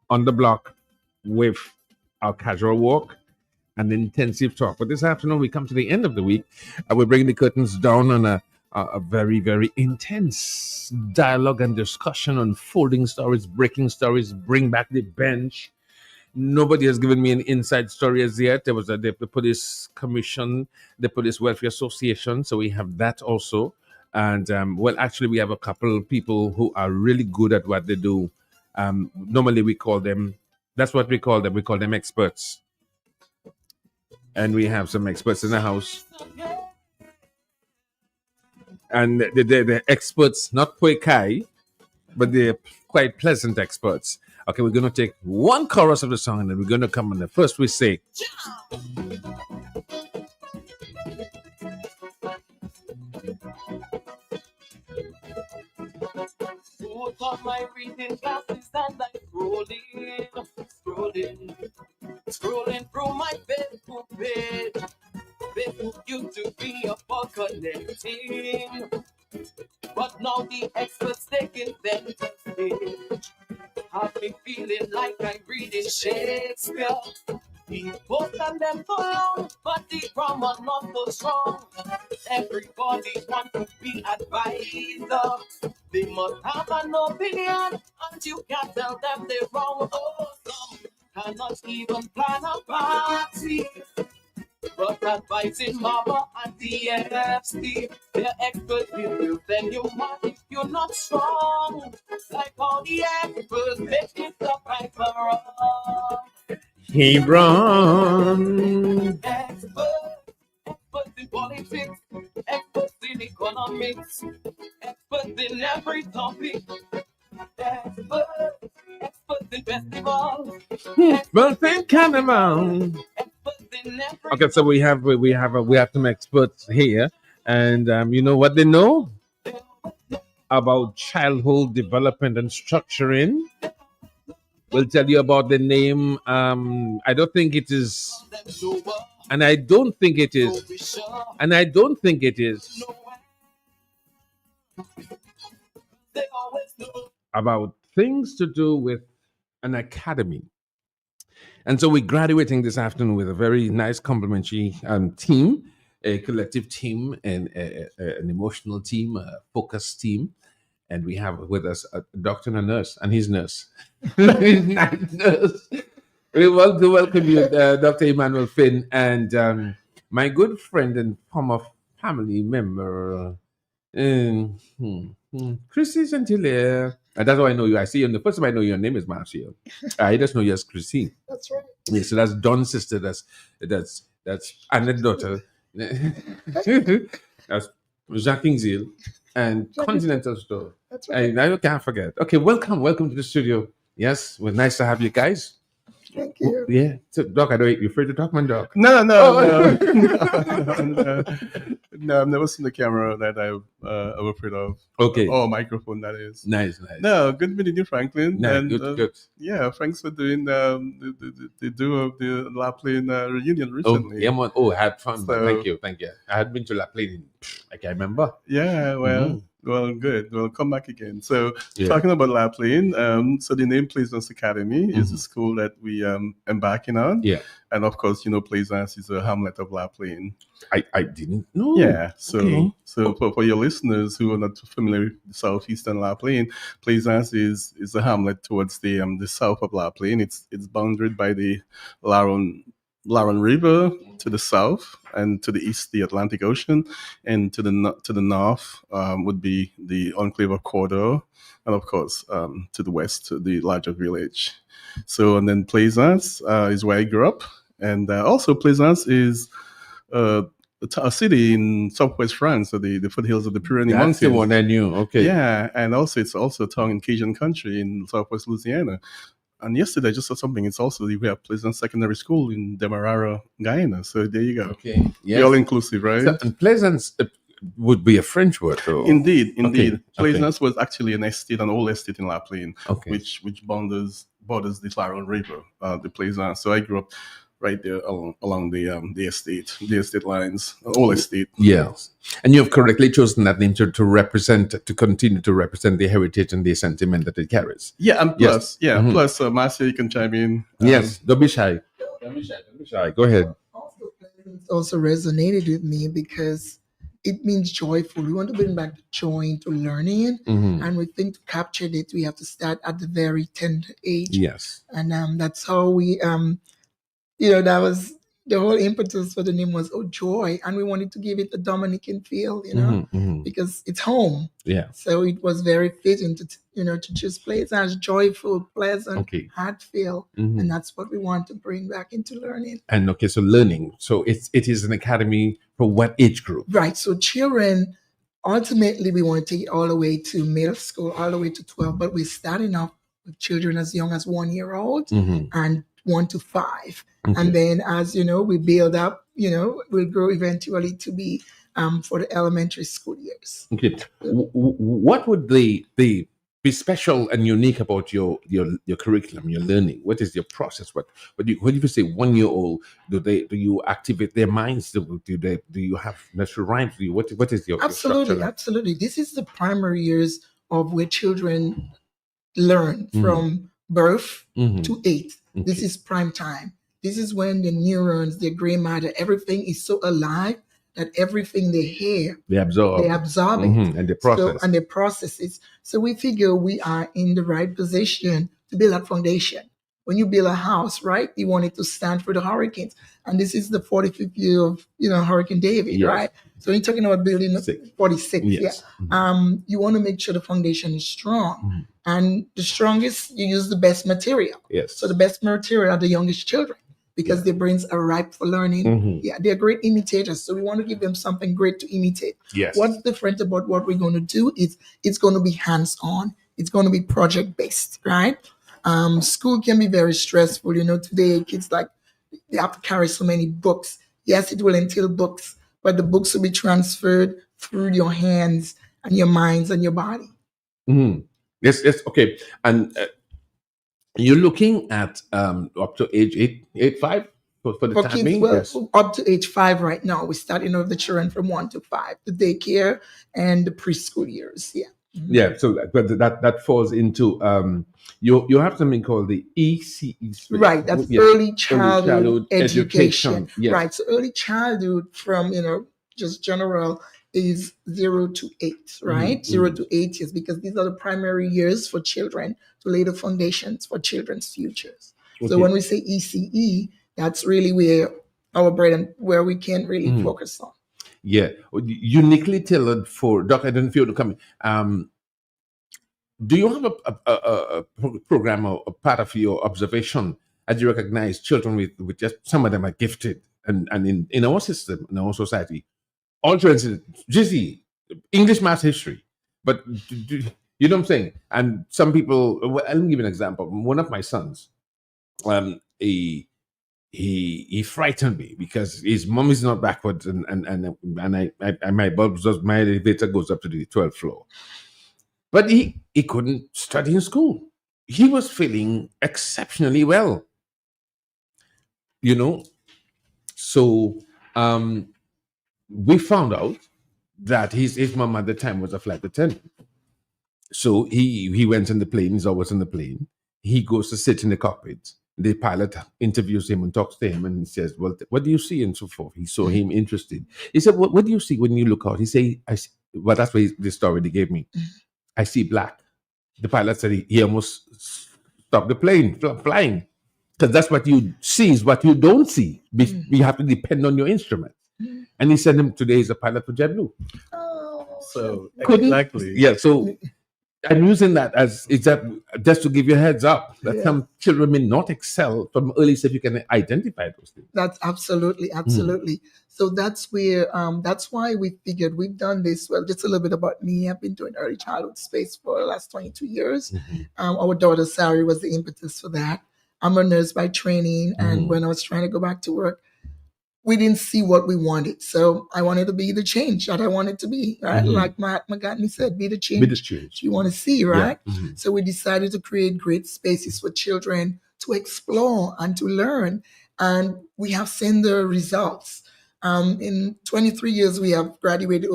on the block with our casual walk and intensive talk. But this afternoon, we come to the end of the week. We're bringing the curtains down on a very, very intense dialogue and discussion, unfolding stories, breaking stories, bring back the bench. Nobody has given me an inside story as yet. There was the police commission, the police welfare association, so we have that also. And well, actually, we have a couple of people who are really good at what they do. Normally, we call them. That's what we call them. We call them experts, and we have some experts in the house. And the experts, not Poikai, but they're quite pleasant experts. Okay, we're going to take one chorus of the song and then we're going to come on. The first we say, put on my reading glasses and I'm scrolling through my Facebook page. Facebook used to be about connecting, but now the experts taking them to stage. I've been feeling like I'm reading Shakespeare. He both of them so long, but the grammar not so strong. Everybody wants to be advisor. They must have an opinion, and you can't tell them they're wrong. Oh, some cannot even plan a party. But advising Mama and the NFC, they're experts in you, then you mad if you're not strong. Like all the experts, make it up right for wrong. He run. Experts in politics, experts in economics, experts in every topic. Experts in festivals, experts in carnival. Okay, so we have some experts here, and you know what they know about childhood development and structuring. We'll tell you about the name. I don't think it is, and I don't think it is, and I don't think it is about things to do with an academy. And so we're graduating this afternoon with a very nice complimentary team, a collective team, and an emotional team, a focused team. And we have with us a doctor and a nurse, and his nurse. His nice nurse. We want to welcome you, Dr. Emmanuel Finn, and my good friend and former family member, Chrissy Gentile. And that's how I know you. I see you. The first time I know your name is Marcio. I just know you as Chrissy. That's right. Yeah, so that's Don's sister. That's Annette's daughter. That's Jacques Kingsley and Continental Store. That's right. I can't forget. Okay, welcome to the studio. Yes, well, nice to have you guys. Thank you. Yeah, so Doc, I don't. You afraid to talk, man, Doc? No. Oh. No, I've never seen the camera that I'm afraid of. Okay. Or microphone, that is. Nice. No, good meeting you, Franklin. Nice, And, good. Yeah, thanks for doing the duo of the La Plaine reunion Oh, recently. yeah, man. Oh, I had fun. So- Thank you. I had been to La Plaine. I can't remember. Yeah, well, Mhm. well, good. We'll come back again. So, Yeah. talking about La Plaine, so the name Pleasance Academy is Mhm. a school that we embarking on. Yeah. And of course, Pleasance is a hamlet of La Plaine. I didn't know. Yeah. So, okay. for your listeners who are not familiar with southeastern La Plaine, Pleasance is a hamlet towards the south of La Plaine. It's bounded by the Laron River to the south, and to the east the Atlantic Ocean, and to the north would be the enclave of Cordo, and of course to the west the larger village. So, and then Pleasance is where I grew up, and also Pleasance is a city in southwest France, so the foothills of the Pyrenees That's Mountains. the one I knew. Okay. Yeah, and also it's also a town in Cajun country in southwest Louisiana. And yesterday I just saw something. It's also we have Pleasance Secondary School in Demerara, Guyana. So there you go. Okay. Yes. All inclusive, right? So, and Pleasance would be a French word, though. Indeed. Okay. Pleasance was actually an old estate in La Plaine, Okay. which borders the Laron River, the Pleasance. So I grew up right there along the estate lines, all estate. Yes. And you have correctly chosen that name to represent, to continue to represent the heritage and the sentiment that it carries. Yeah, and plus, Yes. plus, Marcia, you can chime in. Yes, don't be shy. Don't be shy. Don't be shy. Go ahead. Also resonated with me because it means joyful. We want to bring back the joy into learning, and we think to capture it, we have to start at the very tender age. Yes. And that's how we, that was the whole impetus for the name was joy, and we wanted to give it a Dominican feel, because it's home. Yeah. So it was very fitting to choose Pleasance, joyful, pleasant, Okay. heart feel, and that's what we want to bring back into learning. And okay, so learning. So it is an academy for what age group? Right. So children, ultimately, we want to take it all the way to middle school, all the way to 12, but we're starting off with children as young as 1 year old and 1 to 5. Okay. And then as, we build up, we'll grow eventually to be for the elementary school years. Okay. What would be special and unique about your curriculum, your learning? What is your process? What do you say 1 year old? Do you activate their minds? Do you have nursery rhymes? What is your Absolutely, your absolutely. This is the primary years of where children learn from birth to 8. Okay. This is prime time. This is when the neurons, the gray matter, everything is so alive that everything they hear, they absorb it, and they process. and they process it. So we figure we are in the right position to build that foundation. When you build a house, right, you want it to stand for the hurricanes. And this is the 45th year of, Hurricane David, Yes. right? So you're talking about building 46, Yes. You want to make sure the foundation is strong. And the strongest, you use the best material. Yes. So the best material are the youngest children because their brains are ripe for learning. Yeah, they're great imitators. So we want to give them something great to imitate. Yes. What's different about what we're going to do is it's going to be hands-on. It's going to be project-based, right? School can be very stressful. Today kids they have to carry so many books. Yes, it will entail books, but the books will be transferred through your hands and your minds and your body. Yes, okay. And you're looking at up to age 5 for the For time kids, being? well, Yes. up to age 5 right now. We're starting with the children from 1 to 5, the daycare and the preschool years. Yeah. Yeah, so that falls into you have something called the ECE, right? That's yes. early childhood education. Yes. Right. So early childhood from just general is 0 to 8, right? 0 to 8 years, because these are the primary years for children to lay the foundations for children's futures. Okay. So when we say ECE, that's really where our bread and where we can really focus on. Yeah, uniquely tailored for Doc. I don't know if you want to come in. Do you have a program or a part of your observation as you recognize children with just some of them are gifted and in our system, in our society, all children, GC, English, math, history, but you know what I'm saying? And some people, well, I'll give you an example. One of my sons, he frightened me because his mom is not backwards, and my elevator goes up to the 12th floor. But he couldn't study in school. He was feeling exceptionally well. So we found out that his mom at the time was a flight attendant. So he went in the plane. He's always in the plane. He goes to sit in the cockpit. The pilot interviews him and talks to him, and he says, "Well, what do you see?" and so forth. He saw him interested. He said, "What do you see when you look out?" He said, "I see." Well, that's what the story they gave me. I see black. The pilot said he almost stopped the plane flying, because that's what you see is what you don't see. You have to depend on your instrument. And he said him today is a pilot for JetBlue. So exactly. Yeah. So I'm using that as just to give you a heads up that some children may not excel from early, so if you can identify those things. That's absolutely. So that's where that's why we figured we've done this. Well, just a little bit about me. I've been doing early childhood space for the last 22 years. Our daughter Sari was the impetus for that. I'm a nurse by training, and when I was trying to go back to work, we didn't see what we wanted. So I wanted to be the change that I wanted to be, right? Like Mahatma Gandhi said, be the change you want to see, right? Yeah. So we decided to create great spaces for children to explore and to learn. and we have seen the results. In 23 years, we have graduated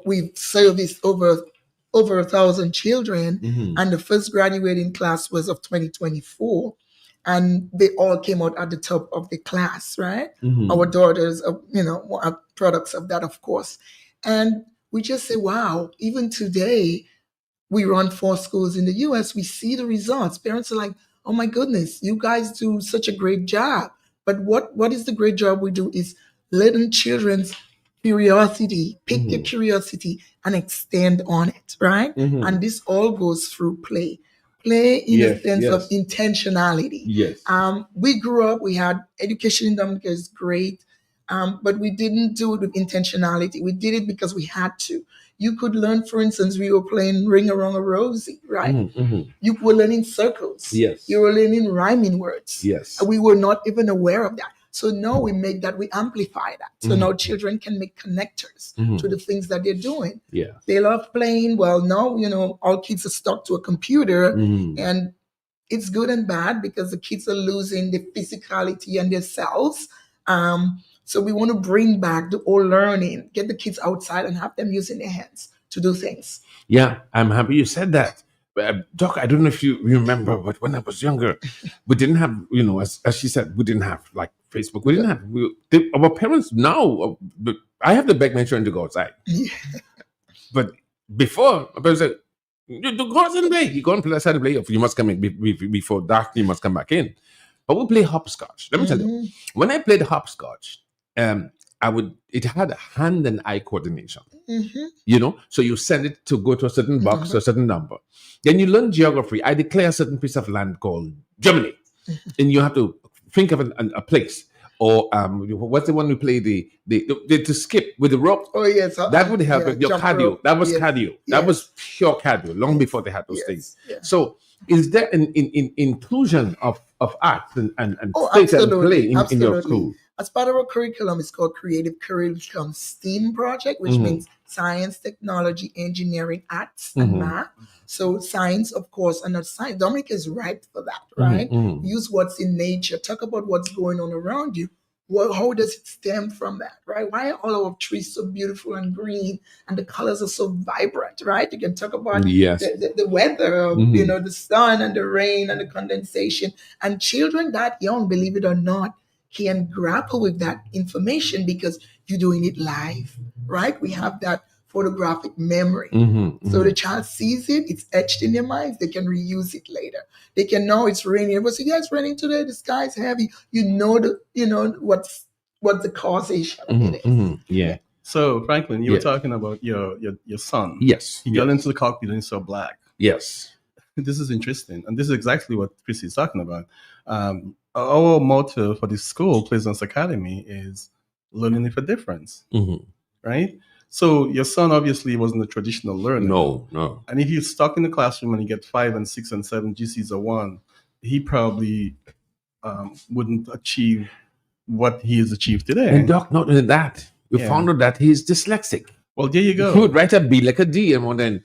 we've serviced over 1,000 children, and the first graduating class was of 2024, and they all came out at the top of the class, right? Our daughters, are products of that, of course, and we just say, wow, even today, we run 4 schools in the US, we see the results. Parents are like, oh my goodness, you guys do such a great job. But what is the great job we do is letting children's curiosity, pick their curiosity and extend on it, right? And this all goes through play. Play in a sense of intentionality. Yes. We grew up, we had education in Dominica is great, but we didn't do it with intentionality. We did it because we had to. You could learn, for instance, we were playing Ring Around a Rosie, right? You were learning circles. Yes. You were learning rhyming words. Yes. And we were not even aware of that. So now we amplify that. So now children can make connectors to the things that they're doing. Yeah. They love playing. Well, now, all kids are stuck to a computer, and it's good and bad because the kids are losing the physicality and their selves. So we want to bring back the old learning, get the kids outside and have them using their hands to do things. Yeah, I'm happy you said that. Doc, I don't know if you remember, but when I was younger, we didn't have, as she said, we didn't have like Facebook. We didn't have, our parents now, I have to beg my children to go outside. But before, my parents said, you go outside and play. You go and play outside and play. You must come in before dark, you must come back in. But we play hopscotch. Let me tell you, when I played hopscotch, it had hand and eye coordination. So you send it to go to a certain box or a certain number. Then you learn geography. I declare a certain piece of land called Germany, and you have to think of a place. Or what's the one we play to skip with the rope? Oh yes, that would help with your cardio. Rope. That was cardio. That was pure cardio. Long before they had those things. So is there an inclusion of art and space and play in your school? As part of our curriculum, it's called Creative Curriculum STEAM project, which means science, technology, engineering, arts, and math. So science, of course, and not science. Dominica is ripe for that, right? Use what's in nature. Talk about what's going on around you. How does it stem from that, right? Why are all our trees so beautiful and green and the colors are so vibrant, right? You can talk about the weather, the sun and the rain and the condensation. And children that young, believe it or not, can grapple with that information because you're doing it live, right? We have that photographic memory. So the child sees it, it's etched in their minds, they can reuse it later. They can know it's raining. Everybody says, yeah, it's raining today, the sky's heavy. What's the causation of it is. Yeah. So Franklin, you were talking about your son. Yes. He got into the cockpit and he saw black. Yes. This is interesting. And this is exactly what Chris is talking about. Our motto for this school, Pleasance Academy, is learning with a difference. Right? So your son obviously wasn't a traditional learner. No. And if you're stuck in the classroom and you get 5 and 6 and 7 GCs or 1, he probably wouldn't achieve what he has achieved today. And Doc, not only that, we found out that he's dyslexic. Well, there you go. He would write a B like a D, and then,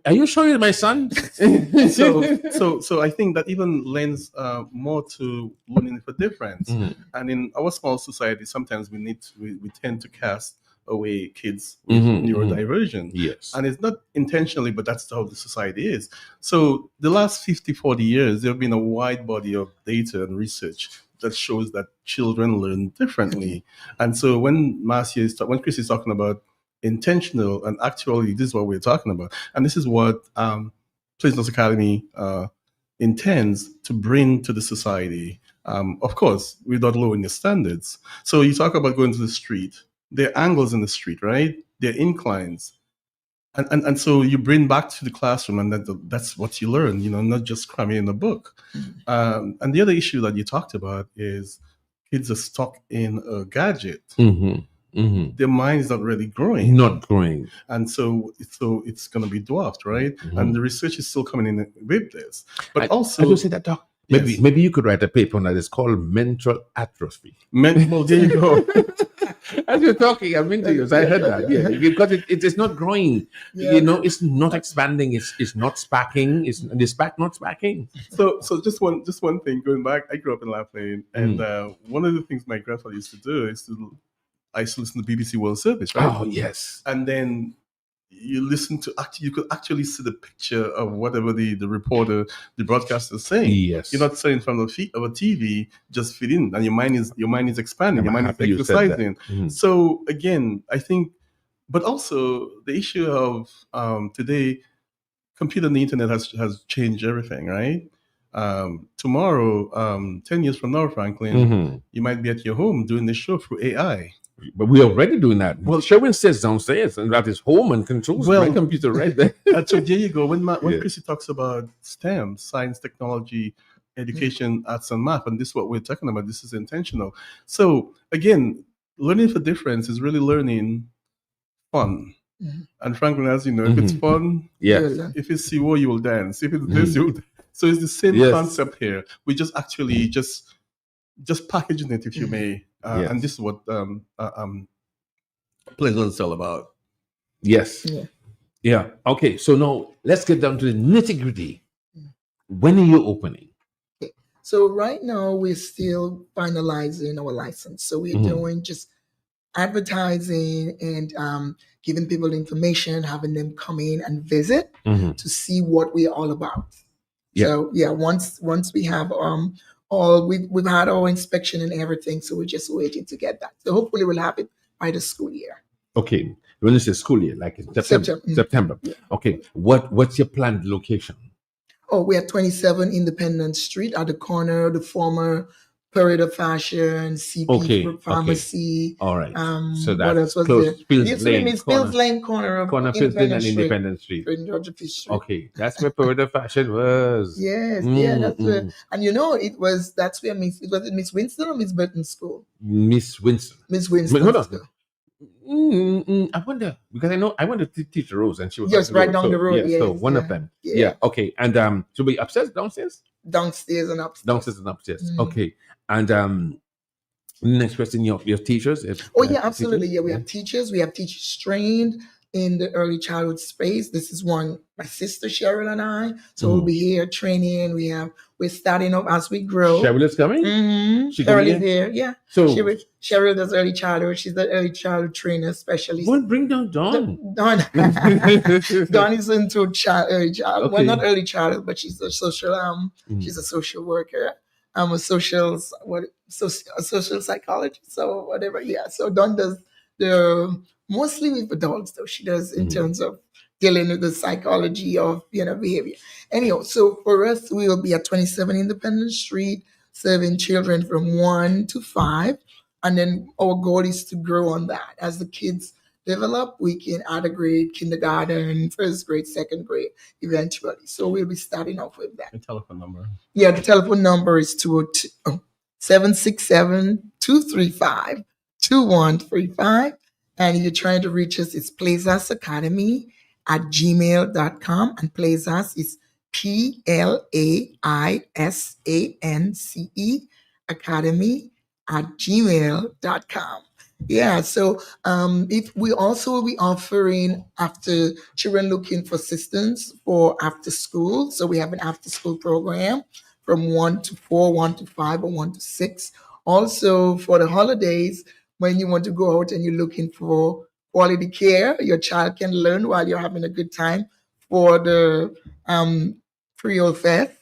are you sure you're my son? So I think that even lends more to learning for difference. And in our small society, sometimes we tend to cast away kids with neurodivergent. Yes. And it's not intentionally, but that's how the society is. So the last 50, 40 years, there have been a wide body of data and research that shows that children learn differently. And so when Chris is talking about intentional and actually, this is what we're talking about. And this is what Pleasance Academy intends to bring to the society. Of course, without lowering the standards. So you talk about going to the street. There are angles in the street, right? There are inclines. And so you bring back to the classroom, and that's what you learn, not just cramming in a book. And the other issue that you talked about is kids are stuck in a gadget. Their mind is not really growing. And so it's going to be dwarfed, right? And the research is still coming in with this. But also... I will say that, Doc. Maybe you could write a paper on that. It's called mental atrophy. Well, there you go. As you're talking, I'm into you. So I heard that. Yeah, because it is not growing. Yeah. It's not expanding. It's not sparking. It's not sparking. So just one thing. Going back, I grew up in La Plaine, and one of the things my grandfather used to do is I used to listen to BBC World Service, right? Oh yes. And then you could actually see the picture of whatever the reporter, the broadcaster is saying. Yes. You're not saying from of a TV, just fit in, and your mind is expanding, your mind is happy you said that. exercising. Mhm. So again, I think, but also the issue of today, computer and the internet has changed everything, right? Tomorrow, 10 years from now, Franklin, Mhm. you might be at your home doing this show through AI. But we're already doing that. Well- Sherwin sits downstairs and that is home and controls Well- my computer right there. So there you go. When Yeah. Chrissy talks about STEM, science, technology, education, arts, and math, and this is what we're talking about. This is intentional. So again, learning for difference is really learning fun. Mhm. And Franklin, as you know, if it's Mhm. fun, Yeah. if it's CWO, you will dance. If it's this, you will. So it's the same Yes. concept here. We just actually just packaging it, if you may. Yes. And this is what Pleasance is all about. Yes. Yeah. Yeah. Okay. So now let's get down to the nitty gritty. When are you opening? So right now we're still finalizing our license. So we're Mhm. doing just advertising and giving people information, having them come in and visit Mhm. to see what we're all about. Yeah. So yeah, once we have all we've had our inspection and everything, so we're just waiting to get that. So hopefully we'll have it by the school year. Okay. When you say school year, like in September. September. September. Okay. What's your planned location? Oh, we're at 27 Independence Street at the corner of the former Parade of Fashion, CP Okay, Pharmacy. All right. So What that's else was close. there? Fields Yes, Lane. it's Fields Lane corner of Corner Fields Lane and Street, Independence Street. in Georgia Fish Street. Okay. That's where Parade of Fashion was. Yes, Mm, yeah, that's where. mm. And that's where Miss Winston or Miss Burton's school? Miss Winston. Miss Winston. Hold on. School. I wonder because I went to teach Rose and she was Yes, right down so, the road. Yeah, so yes, one yeah, of them. Yeah. Yeah. Okay. And so we upstairs, downstairs, Downstairs and upstairs. downstairs and upstairs. Mm. Okay. And next question, your teachers. Oh yeah, absolutely. Yeah, we have teachers. We have teachers trained in the early childhood space. This is one my sister Cheryl and I. So we'll be here training. We're starting up as we grow. Cheryl is coming. Mm-hmm. She Cheryl coming is in? here. Yeah. So Cheryl does early childhood. She's the early childhood trainer specialist. well, bring down Dawn. Dawn. Dawn is into early childhood. Well, Okay. not early childhood, but she's a social she's a social worker. I'm a social psychologist, so whatever. Yeah. So Dawn does the mostly with adults though. She does in terms of dealing with the psychology of behavior. Anyhow, so for us, we will be at 27 Independence Street, serving children from 1 to 5. And then our goal is to grow on that. As the kids develop, we can add a grade, kindergarten, first grade, second grade, eventually. So we'll be starting off with that. The telephone number. Yeah, the telephone number is 767-235-2135. And if you're trying to reach us, it's Pleasance Academy at gmail.com. And Pleasance is PLAISANCE Academy at gmail.com. Yeah, so if we also will be offering after children looking for assistance for after school. So we have an after school program from 1 to 4, 1 to 5, or 1 to 6. Also for the holidays, when you want to go out and you're looking for quality care, your child can learn while you're having a good time for the Creole Fest.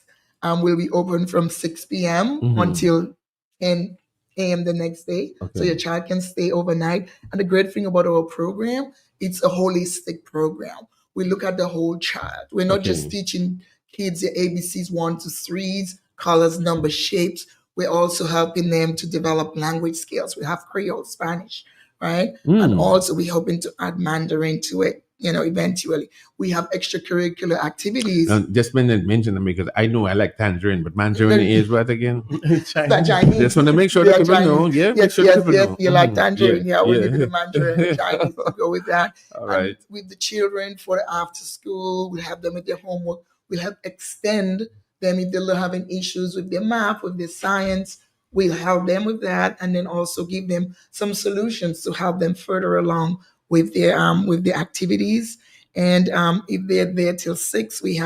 Will be open from 6 p.m. until 10 a.m. the next day. Okay. So your child can stay overnight. And the great thing about our program, it's a holistic program. We look at the whole child. We're not just teaching kids the ABCs 1 to 3s, colors, numbers, shapes. We're also helping them to develop language skills. We have Creole, Spanish, right? And also we're hoping to add Mandarin to it, eventually. We have extracurricular activities. Just mention them because I know I like tangerine, but mandarin is what again? Chinese. Just want to make sure that people know. Yeah, make Yes, sure yes, people yes. know. You like tangerine? Yeah, we'll yeah. give you the mandarin and Chinese to go with that. All right. And with the children for the after school, we'll have them with their homework. We'll help extend them if they're having issues with their math, with their science. we'll help them with that, and then also give them some solutions to help them further along with their activities. And if they're there till 6, we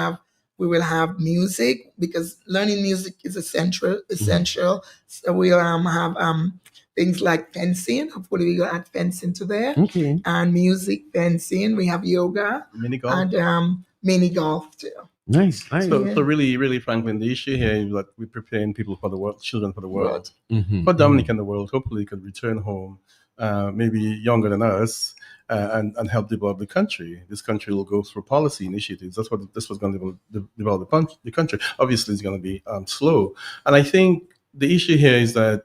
will have music, because learning music is essential. So we'll have things like fencing. Hopefully we'll add fencing to there. Okay. And music, fencing. We have yoga Mini golf. and mini golf too. Nice. So really, Franklin, the issue here is that we're preparing people for the world, children for the world. Mhm. For Dominic and the world, hopefully could return home, maybe younger than us, and help develop the country. This country will go through policy initiatives. That's what this was going to develop the country. Obviously, it's going to be slow. And I think the issue here is that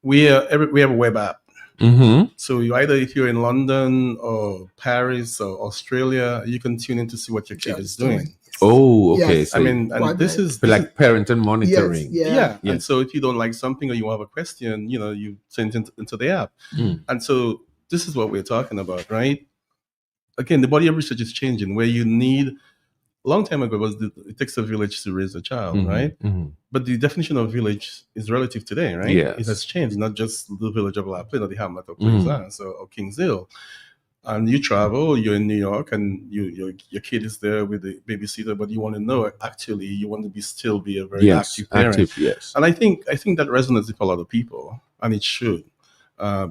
we have a web app. Mhm. So if you're in London or Paris or Australia, you can tune in to see what your kid is doing. Oh, okay. Yes. So I mean, and this is like parental monitoring. Yes, yeah. Yes. And so if you don't like something or you have a question, you send it into the app. Mm. And so this is what we're talking about, right? Again, the body of research is changing, where you need, a long time ago it takes a village to raise a child, Mhm. right? Mhm. But the definition of village is relative today, right? Yes. It has changed, not just the village of La Plaine or the hamlet of Mhm. Pleasance or Kings Hill. And you travel, you're in New York, and your kid is there with the babysitter, but you want to know, actually, you want to still be a very Yes. active parent. Active. Yes. And I think that resonates with a lot of people, and it should,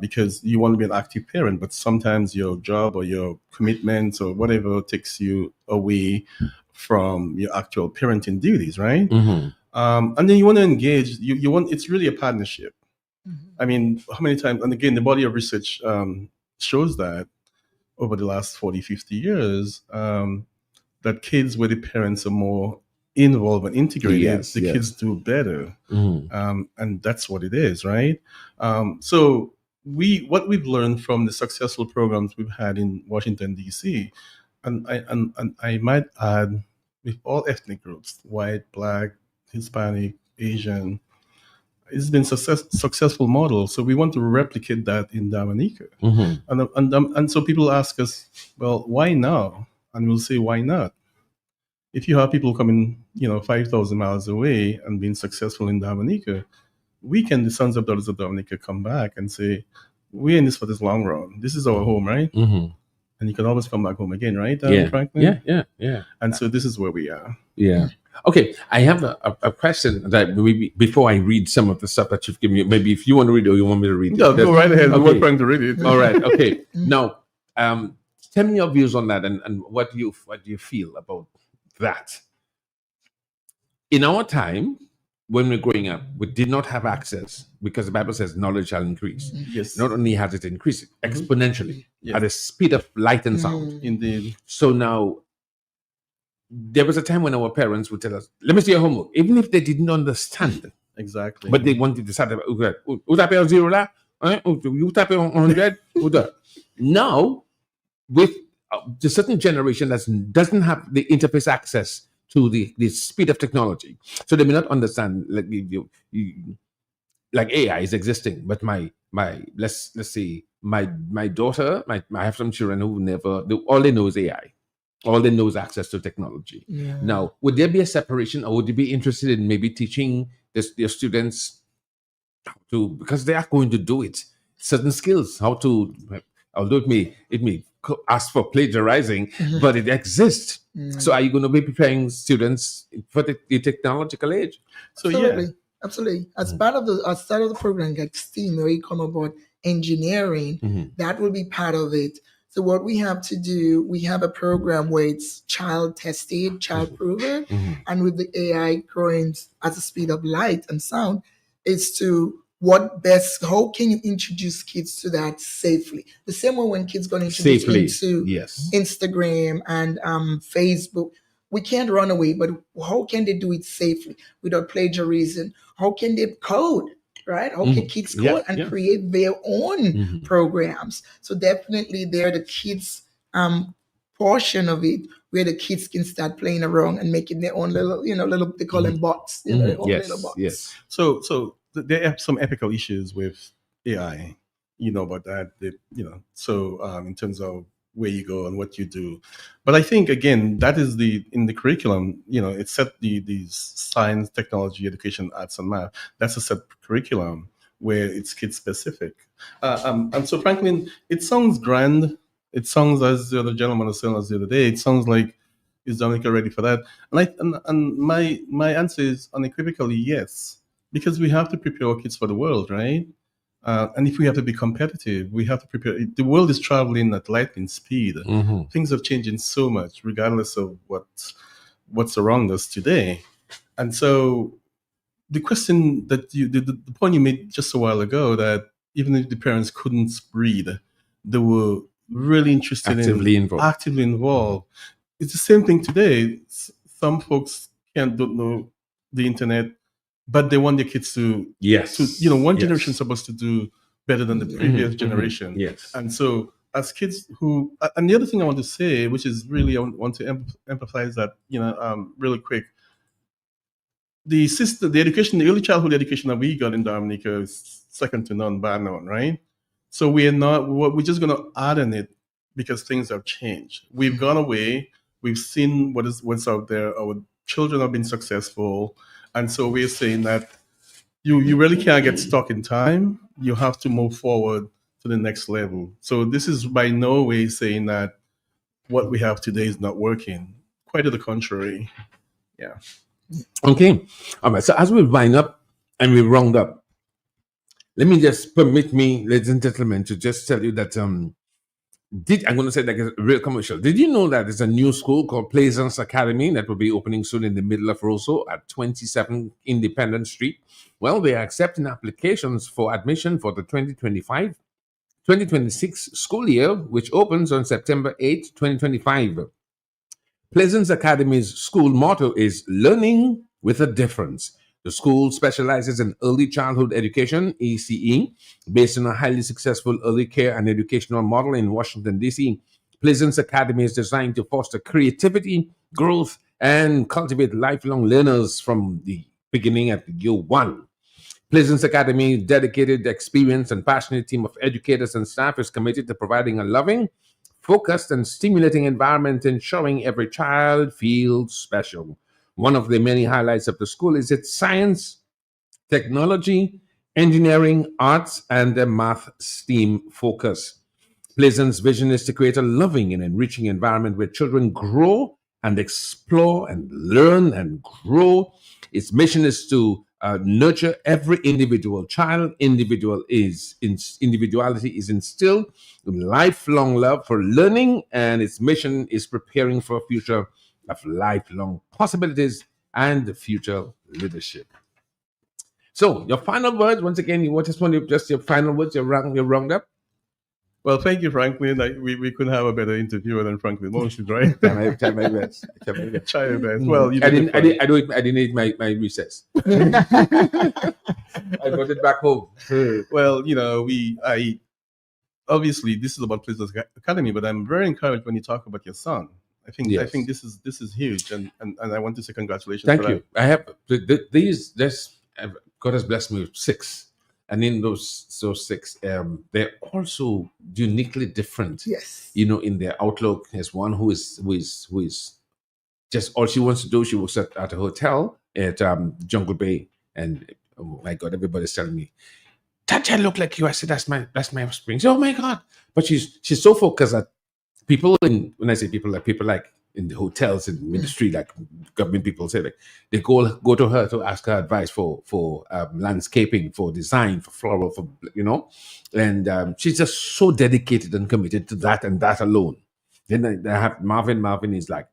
because you want to be an active parent, but sometimes your job or your commitments or whatever takes you away from your actual parenting duties, right? Mhm. And then you want to engage. You want, it's really a partnership. Mhm. I mean, how many times? And again, the body of research shows that over the last 40, 50 years, that kids where the parents are more involved and integrated, Yes, the yes. kids do better. Mhm. And that's what it is, right? So what we've learned from the successful programs we've had in Washington, D.C., and I might add, with all ethnic groups, white, black, Hispanic, Asian, it's been successful model. So we want to replicate that in Dominica. Mhm. And so people ask us, well, why now? And we'll say, why not? If you have people coming, 5,000 miles away and being successful in Dominica, we can, the sons of daughters of Dominica, come back and say, we're in this for this long run. This is our home, right? Mhm. And you can always come back home again, right, Yeah. Franklin? Yeah. And so this is where we are. Yeah. Okay. I have a question that maybe before I read some of the stuff that you've given me, maybe if you want to read it or you want me to read it. No, go right ahead. We Okay. want Frank to read it. All right. Okay. Mhm. Now, tell me your views on that, and what do you feel about that? In our time, when we're growing up, we did not have access, because the Bible says knowledge shall increase. Yes. Not only has it increased exponentially Yes. at the speed of light and sound. Mm. Indeed. So now, there was a time when our parents would tell us, "Let me see your homework," even if they didn't understand, Exactly. but they wanted to start. Où tape un zero là? You tape 100? Now, with the certain generation that doesn't have the interface access to the speed of technology, so they may not understand. Like like AI is existing, but my let's see, my daughter, I have some children who all they know is AI. All they know is access to technology. Yeah. Now, would there be a separation, or would you be interested in maybe teaching their students how to, because they are going to do it, certain skills, how to, although it may ask for plagiarizing, Mhm. but it exists. Mm. So are you going to be preparing students for the technological age? So Absolutely. yeah. Absolutely. As part of the program, like STEAM, where you come about engineering, Mhm. that will be part of it. So what we have to do, we have a program where it's child tested, child proven, Mhm. and with the AI growing at the speed of light and sound, is to how can you introduce kids to that safely? The same way when kids going to introduce Safely, into yes. Instagram and Facebook, we can't run away, but how can they do it safely without plagiarism? How can they code, right? How can Mhm. kids Yeah, code and yeah. create their own Mhm. programs? So definitely they're the kids portion of it where the kids can start playing around and making their own little, they call them bots, their own little Yes, bots. yes. So there are some ethical issues with AI. You know about that. So in terms of where you go and what you do. But I think again, that is in the curriculum, it's set the science, technology, education, arts and math. That's a set curriculum where it's kid specific. And so Franklin, it sounds grand. It sounds, as the other gentleman was telling us the other day, it sounds like, is Dominica ready for that? And my answer is unequivocally yes, because we have to prepare our kids for the world, right? And if we have to be competitive, we have to prepare. The world is traveling at lightning speed. Things are changing so much, regardless of what's around us today. And so, the question that the point you made just a while ago, that even if the parents couldn't read, they were really interested Actively involved. actively involved. It's the same thing today. Some folks don't know the internet, but they want their kids to one generation is supposed to do better than the previous generation. Yes. And so as kids and the other thing I want to say, which is really, I want to emphasize that, really quick, the system, the education, the early childhood education that we got in Dominica is second to none, bar none, right? So we're just going to add on it because things have changed. We've gone away. We've seen what's out there. Our children have been successful. And so we're saying that you really can't get stuck in time. You have to move forward to the next level. So this is by no way saying that what we have today is not working. Quite to the contrary. Yeah. Okay. All right. So as we wind up and we round up, let me just permit me, ladies and gentlemen, to just tell you that I'm going to say like a real commercial. Did you know that there's a new school called Pleasance Academy that will be opening soon in the middle of Roseau at 27 Independence Street? Well, they are accepting applications for admission for the 2025-2026 school year, which opens on September 8, 2025. Pleasance Academy's school motto is Learning with a Difference. The school specializes in early childhood education, ECE, based on a highly successful early care and educational model in Washington, D.C. Pleasance Academy is designed to foster creativity, growth, and cultivate lifelong learners from the beginning at year one. Pleasance Academy's dedicated, experienced, and passionate team of educators and staff is committed to providing a loving, focused, and stimulating environment, ensuring every child feels special. One of the many highlights of the school is its science, technology, engineering, arts, and the math STEAM focus. Pleasant's vision is to create a loving and enriching environment where children grow and explore and learn and grow. Its mission is to nurture every individual child. Individuality is instilled with lifelong love for learning, and its mission is preparing for a future of lifelong possibilities and future leadership. So, your final words, once again, just your final words, you're round up. Well, thank you, Franklin. We couldn't have a better interviewer than Franklin Moses, right? Try my best. Try your best. Well, I didn't need my recess. I got it back home. Well, obviously this is about Pleasance Academy, but I'm very encouraged when you talk about your son. I think this is huge, and I want to say congratulations. Thank you. I have God has blessed me with 6. And in those 6, they're also uniquely different. Yes. In their outlook. There's one who is just all she wants to do. She works at a hotel at Jungle Bay, and oh my God, everybody's telling me, "That child look like you." I said, "That's my offspring." So, oh my God! But she's so focused that people when I say people like in the hotels in ministry, like government people say, like they go to her to ask her advice for landscaping, for design, for floral, and she's just so dedicated and committed to that and that alone. Then I have Marvin. Marvin is like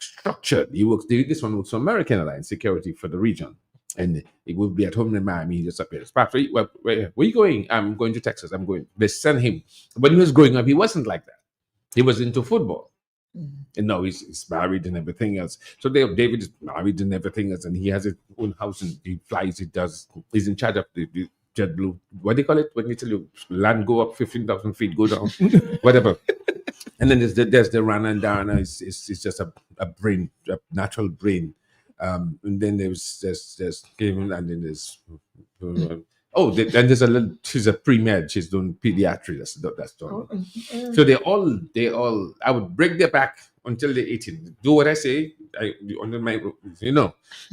structured. This one works for American Airlines security for the region, and he will be at home in Miami. He just appears. Patrick, where are you going? I'm going to Texas. I'm going. They send him. When he was growing up, he wasn't like that. He was into football. And now he's married and everything else. So David is married and everything else, and he has his own house and he flies. He's in charge of the JetBlue. What do you call it when you tell you land go up 15,000 feet, go down, whatever. And then there's the Rana and Dana. It's just a brain, a natural brain. And then there's Kevin, and then there's Oh, and there's a little. She's a pre-med. She's doing pediatrics. That's done. Oh, So they all. I would break their back until they're 18. Do what I say. Under my,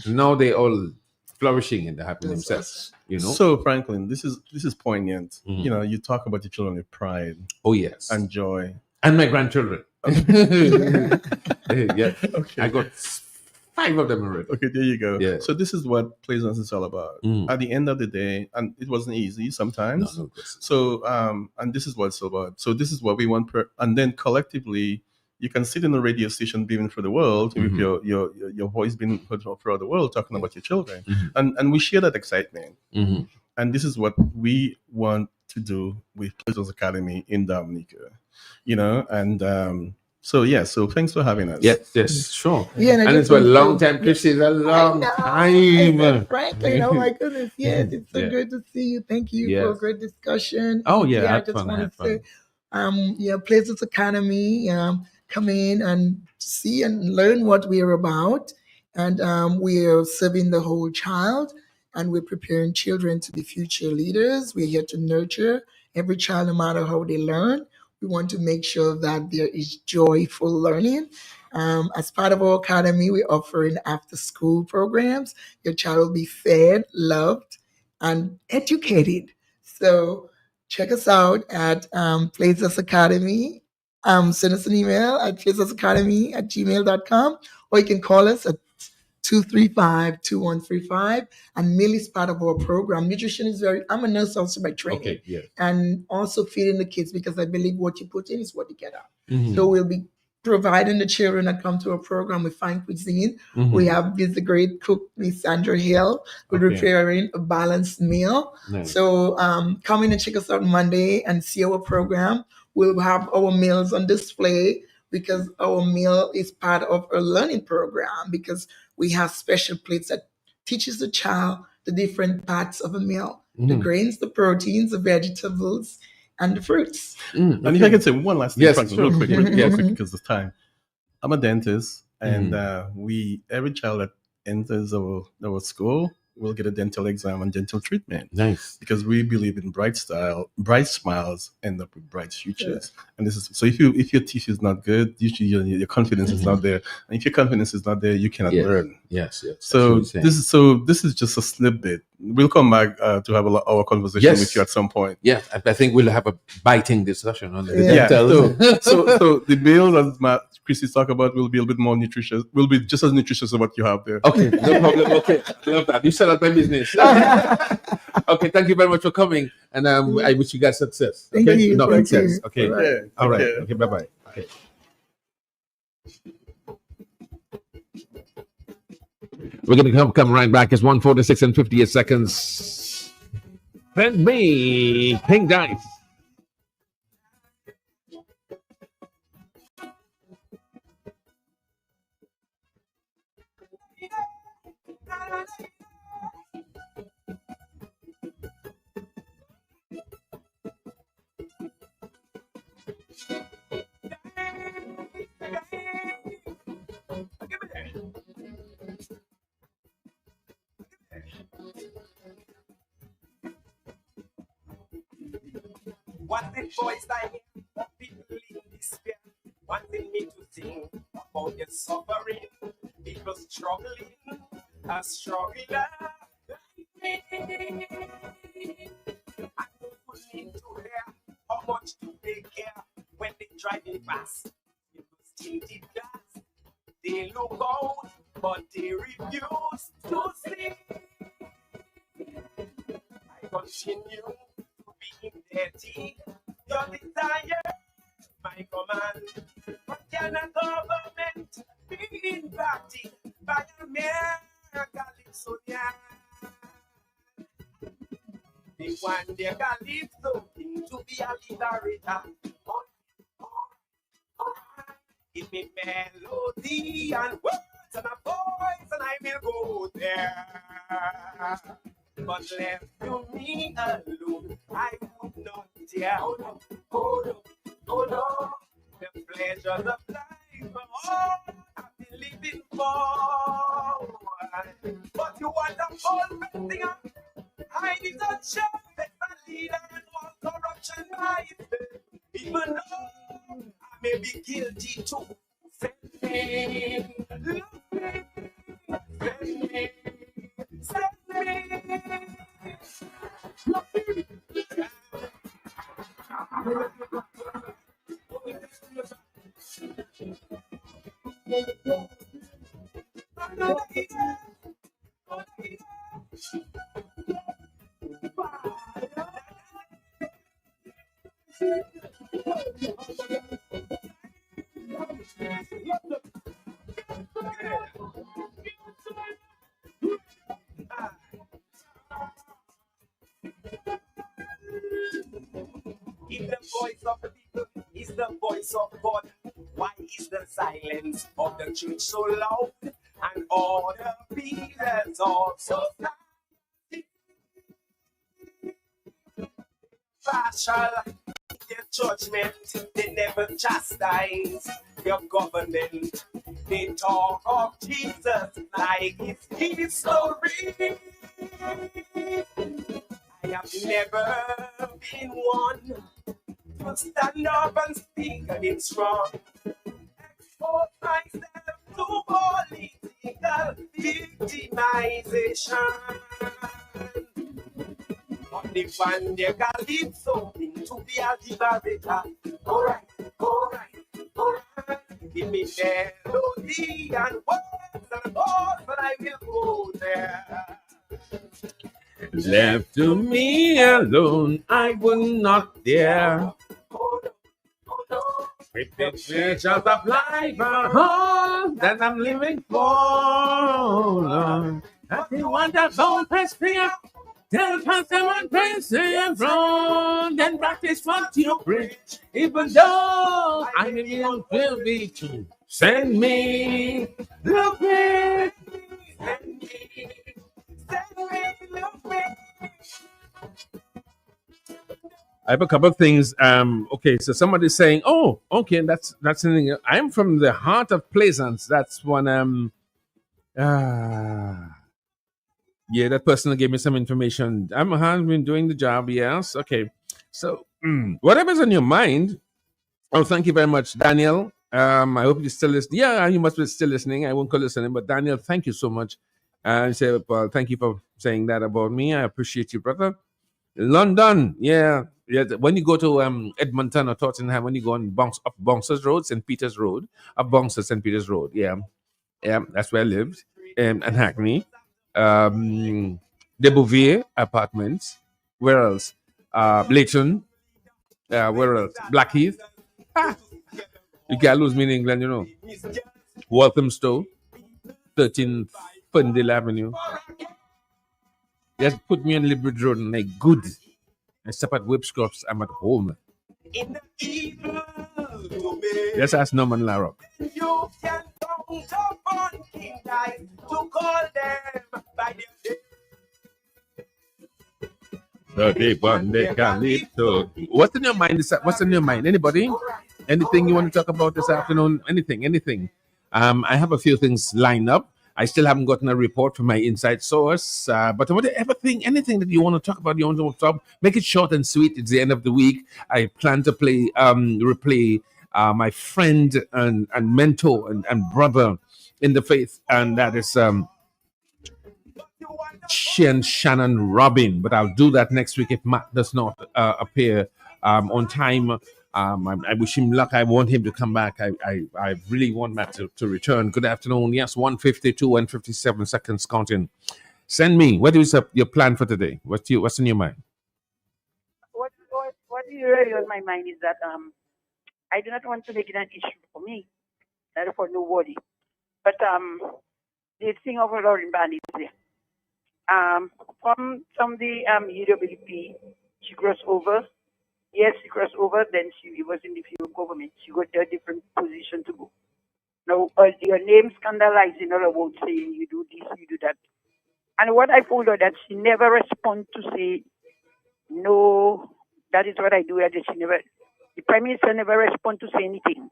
Now they all flourishing and they're happy That's themselves. So Franklin, this is poignant. Mhm. You talk about your children with pride Oh yes, and joy. and my grandchildren. Yeah, Okay. I got 5 of them already. Okay, there you go. Yeah. So this is what Pleasance is all about. Mm. At the end of the day, and it wasn't easy sometimes. No. So and this is what it's about. So this is what we want, and then collectively, you can sit in a radio station beaming for the world with your voice being heard throughout the world, talking about your children, and we share that excitement. Mhm. And this is what we want to do with Pleasance Academy in Dominica, and. So thanks for having us. Yes, sure. Yeah, And it's a long time, Chris. It's a long time. Franklin, oh my goodness, yes, it's so Yeah. good to see you. Thank you for a Yes. great discussion. Oh, yeah, I I had just fun, I want had to say, Pleasance Academy, come in and see and learn what we're about, and we're serving the whole child, and we're preparing children to be future leaders. We're here to nurture every child, no matter how they learn. We want to make sure that there is joyful learning. As part of our academy, we're offering after school programs. Your child will be fed, loved, and educated. So check us out at Pleasance Academy. Send us an email at pleasanceacademy@gmail.com, or you can call us at 235-2135. And meal is part of our program. Nutrition is I'm a nurse also by training. Okay, yeah. And also feeding the kids, because I believe what you put in is what you get out. Mhm. So we'll be providing the children that come to our program with fine cuisine. Mhm. We have the great cook, Miss Sandra Hill, who's Okay. preparing a balanced meal. Nice. So come in and check us out Monday and see our program. We'll have our meals on display, because our meal is part of a learning program, because we have special plates that teaches the child the different parts of a meal, the grains, the proteins, the vegetables, and the fruits. And if I can say one last thing, Yes, Franklin, sure. real quick, Yes. because of time. I'm a dentist, and every child that enters our school will get a dental exam and dental treatment, Nice. because we believe in bright smiles end up with bright futures. And this is so if your teeth is not good, usually your confidence is not there, and if your confidence is not there, you cannot learn. Yes. So this is just a snippet. We'll come back to have our conversation Yes. with you at some point. Yeah, I think we'll have a biting discussion on the Yeah. dentals. So the meals, as Chrissy talked about, will be a little bit more nutritious. Will be just as nutritious as what you have there. Okay, no problem. Okay, love that. You set up my business. Okay, thank you very much for coming, and I wish you guys success. Thank Okay, you. no Thank success. you. Okay, All right. Yeah, all right. okay. Okay, bye bye. Okay. We're gonna come right back. It's 1:46 and 58 seconds. Send me Pink Dice. What the voice I hear of people in despair, wanting me to think about their suffering, people struggling, a struggler like me. I don't need to hear how much do they care when they driving fast. People tinted glass, they look out, but they refuse to see. I continue being dirty, your desire, my command. But can a government be impacted by a mere Calypsonian? They want their Calypso to be a liberator. Give me melody and words and a voice, and I will go there. But left to me alone, I would not dare. Oh no, the pleasures of life are all I've been living for. But you want a whole thing, I need a chance. too. Send me, look me, send me, send me. Is the voice of the people, is the voice of God. Why is the silence of the church so loud? And all the pillars of society partial. Their judgment, they never chastise your government. They talk of Jesus like it's history. I have never been one to stand up and speak against wrong. Expose myself to political victimization. On the fan, they can leave something to be a liberator. Alright, alright, alright. Give me melody and words and thoughts, and I will go there. Left to me alone, I would not dare. With the pictures of life that I'm living for. I think what that bone press finger. Tell someone praising from, then practice what you preach. Even though I will be true. Send me, look me, Send me, send me, look me. I have a couple of things. Okay, so somebody's saying, "Oh, okay, that's something." I'm from the heart of Pleasance. That's one. Yeah, that person gave me some information. I've been doing the job. Yes, okay. So whatever's on your mind. Oh, thank you very much, Daniel. I hope you're still listening. Yeah, you must be still listening. I won't call listening, but Daniel, thank you so much. And say, well, thank you for saying that about me. I appreciate you, brother. London, yeah. When you go to Edmonton or Tottenham, when you go on up Bouncers Road, St. Peter's Road, up Bouncers St. Peter's Road, yeah, that's where I lived, and Hackney, De Bouvier Apartments. Where else? Leighton. Where else? Blackheath. You can't lose me in England, you know. Walthamstow, 13th Ferndale Avenue. Just put me on Liberty Road and like good. I stop at Whipscrops, I'm at home. In the evil domain, Just ask Norman Larrock. you can count upon King Guys to call them by their What's in your mind? What's in your mind? Anybody? Anything you want to talk about this afternoon? Anything. I have a few things lined up. I still haven't gotten a report from my inside source. But whatever thing, anything that you want to talk about, you want to talk, make it short and sweet. It's the end of the week. I plan to replay my friend and mentor and brother in the faith, and that is Shannon Robin, but I'll do that next week if Matt does not appear on time. I wish him luck. I want him to come back. I really want Matt to return. Good afternoon. Yes, 152, 157 seconds counting. Send me. What is your plan for today? What's in your mind? What is really on my mind is that I do not want to make it an issue for me, not for nobody. But the thing of Lauren Band is there. From the UWP, she crossed over. Yes, she crossed over. Then she was in the field government. She got a different position to go. Now, your name scandalizing all about saying you do this, you do that. And what I found out that she never respond to say, no, that is what I do. The Prime Minister never respond to say anything.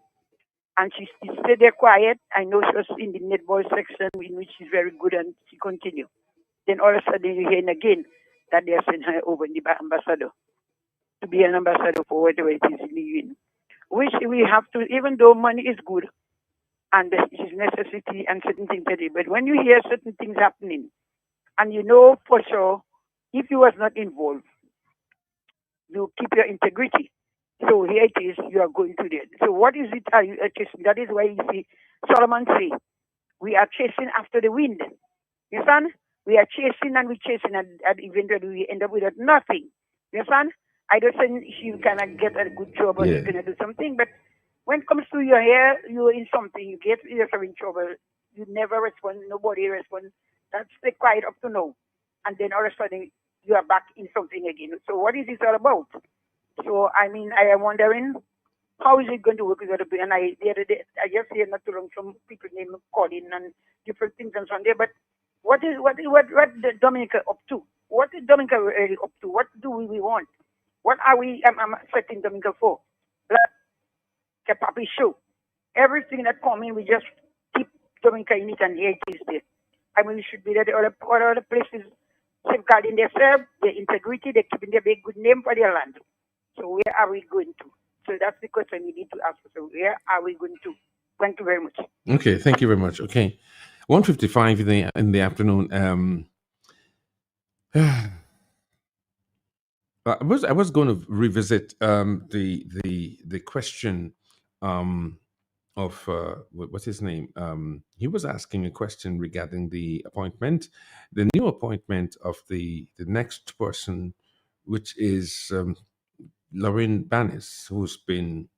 And she stayed there quiet. I know she was in the netball section, in which she's very good, and she continued. Then all of a sudden you hear again that they are sending her over the ambassador to be an ambassador for whatever it is in the UN. which we have to, even though money is good and it is necessity and certain things today, but when you hear certain things happening and you know for sure, if you was not involved, you keep your integrity. So here it is, you are going to that. So what is it are you chasing? That is why you see Solomon say, we are chasing after the wind. You understand? We are chasing and we're chasing and eventually we end up with nothing. You understand? I don't think she cannot get a good job or she's gonna do something, but when it comes to your hair, you're in something, you get yourself in trouble, you never respond, nobody responds. That's the quiet up to now. And then all of a sudden you are back in something again. So what is this all about? So I mean I am wondering how is it going to work? And the other day, I just hear not too long some people named Colin and different things and so on there. But what the Dominica up to? What is Dominica really up to? What do we want? What are we setting Dominica for? Like a puppy show. Everything that comes in, we just keep Dominica in it and here it is there. I mean, we should be there. The other places safeguarding themselves, their integrity, they're keeping their big good name for their land. So where are we going to? So that's the question you need to ask. So where are we going to? Thank you very much. Okay, thank you very much. Okay, 1:55 in the afternoon. I was going to revisit the question of what's his name. He was asking a question regarding the new appointment of the next person, which is Lauren Bannis, who's been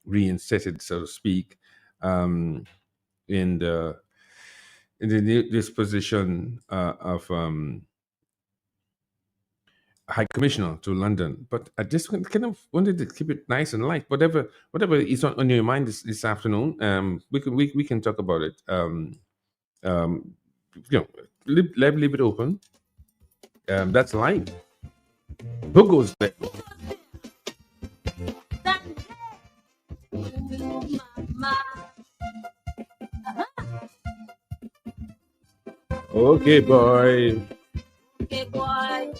reinstated, so to speak, in this position of High Commissioner to London. But I just kind of wanted to keep it nice and light. Whatever is on your mind this afternoon, we can talk about it. Leave it open. That's light. Who goes there? Okay, boy. Okay, boy.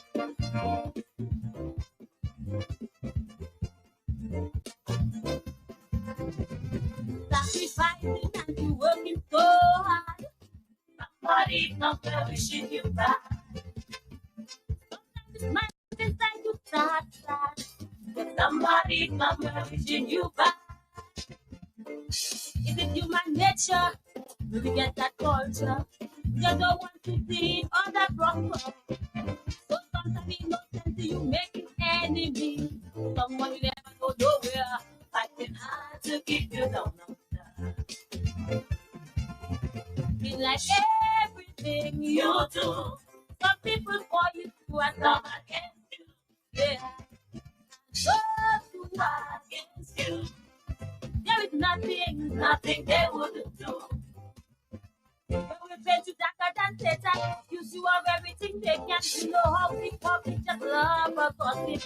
Sacrificing and you working so hard. Somebody not wishing you back. Sometimes my inside you sad. But somebody not wishing you back. Is it human nature? Do we get that culture? You don't want to see other prosper. So sometimes innocent you make it enemy. Someone you never go nowhere. Fighting hard to keep you down. Feel like everything you do. Some people for you and some against you. Yeah. Those who are against you. There is nothing they wouldn't do. When we pay to darker than Satan, use you of everything they can. You know how we public just love us gossip.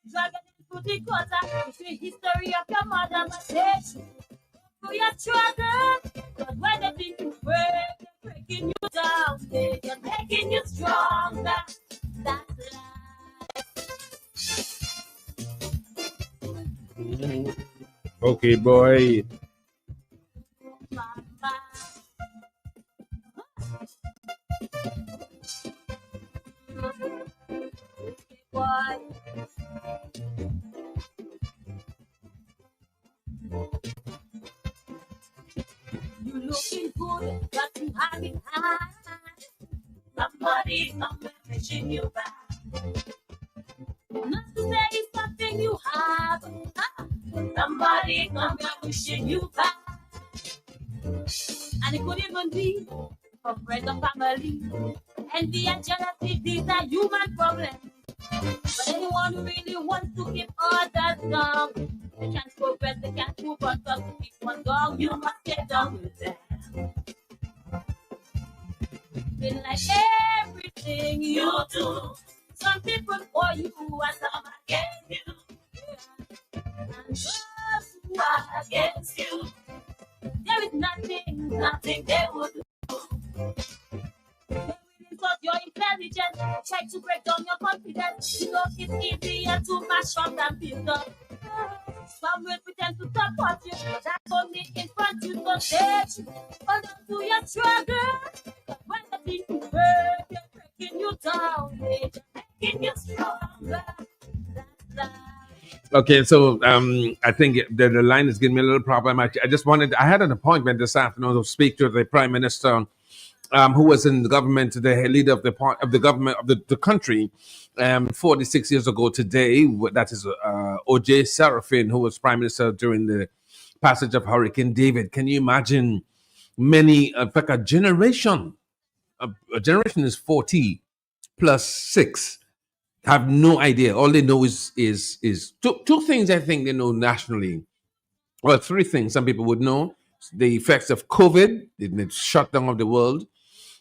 Dragon into the gutter, it's the history of your mother, but they through your struggle. But when they think you break, they're breaking you down. They're making you stronger. That's life. Okay, boy. Boy. You looking good, but you having hard. Somebody somewhere wishing you back. Not to say it's something you have. Somebody somewhere wishing you back. And it could even be a friend or family. Envy and jealousy, these are human problems. But anyone who really wants to keep others down, they can't progress, they can't move on, but to keep one down, you must get down with them. Feel like everything you do, some people for you and some against you. And those who are against you, there is nothing they would do. Because your intelligence try to break down your confidence. You know it's easier to mash up than build up. So Some will pretend to support you, but that only in front you go dead. Hold on to your struggle, but when the thing you break, they're breaking you down, they're making you stronger. That's life. Okay, so I think the line is giving me a little problem. I had an appointment this afternoon to speak to the Prime Minister, who was in the government, the leader of the government of the country, 46 years ago today. That is O.J. Serafin, who was Prime Minister during the passage of Hurricane David. Can you imagine many, in fact, a generation is 40 plus 6, have no idea. All they know is two things. I think they know nationally. Well, three things some people would know: the effects of COVID, the shutdown of the world,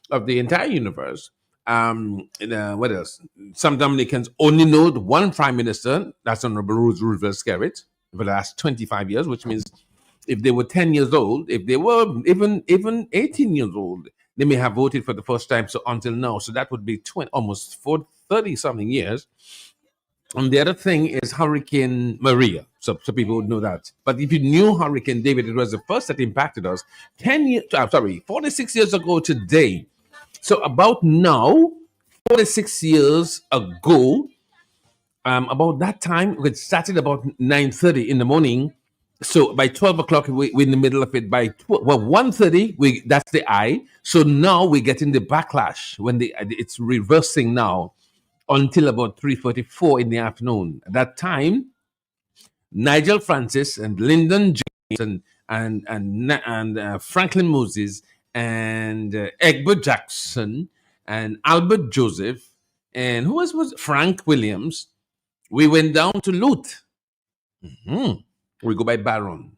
of the entire universe. What else? Some Dominicans only know one prime minister. That's Honorable Roosevelt Skerrit for the last 25 years, which means if they were 10 years old, if they were even 18 years old, they may have voted for the first time. So until now, so that would be almost 30 something years. And the other thing is Hurricane Maria. So people would know that. But if you knew Hurricane David, it was the first that impacted us 46 years ago today. So about now, 46 years ago, about that time, it started about 9:30 in the morning. So by 12 o'clock, we're in the middle of it. By 1:30, that's the eye. So now we're getting the backlash when it's reversing now until about 3:44 in the afternoon. At that time, Nigel Francis and Lyndon James and Franklin Moses and Egbert Jackson and Albert Joseph and who was Frank Williams. We went down to loot. We go by Baron.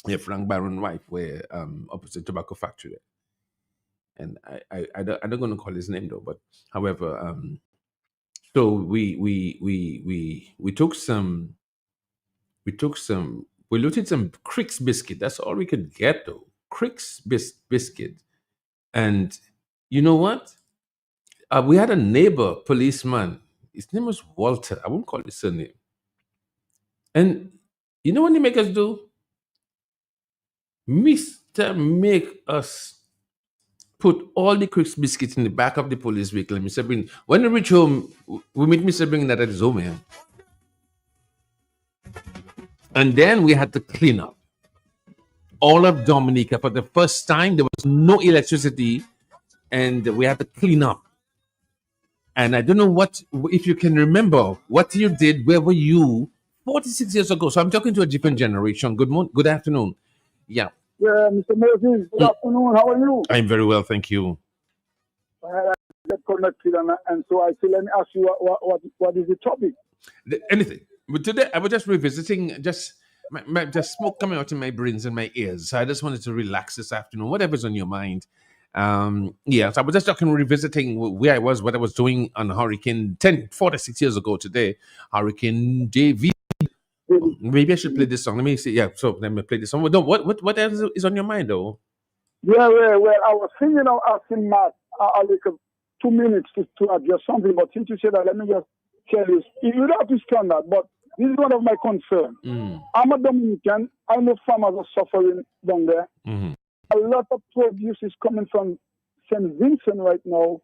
Yeah, Frank Baron wife, where opposite tobacco factory there. And I don't gonna call his name though, but however, so we looted some Crick's biscuit. That's all we could get though. Crick's biscuit. And you know what? We had a neighbor policeman. His name was Walter. I won't call his surname. And you know what they make us do? Mr. Make us put all the Crick's biscuits in the back of the police vehicle. And Mr. Bring, when we reach home, we meet Mr. Bring that at his home here. And then we had to clean up all of Dominica. For the first time, there was no electricity, and we had to clean up. And I don't know if you can remember what you did. Where were you 46 years ago? So I'm talking to a different generation. Good afternoon. Yeah. Yeah, Mr. Moses, good afternoon. How are you? I'm very well, thank you. I get connected, and so I say, let me ask you what is the topic? Anything. But today I was just revisiting, just smoke coming out in my brains and my ears. So I just wanted to relax this afternoon, whatever's on your mind. So I was just revisiting where I was, what I was doing on Hurricane 46 years ago today, Hurricane David. Maybe I should play this song. Let me see. Yeah, so let me play this song. No, what else is on your mind though? Yeah, well, I was thinking of asking Matt like 2 minutes to address something, but since you said that, let me just tell you. You don't have to stand that, but this is one of my concerns. I'm a Dominican. I know farmers are suffering down there. A lot of produce is coming from St. Vincent right now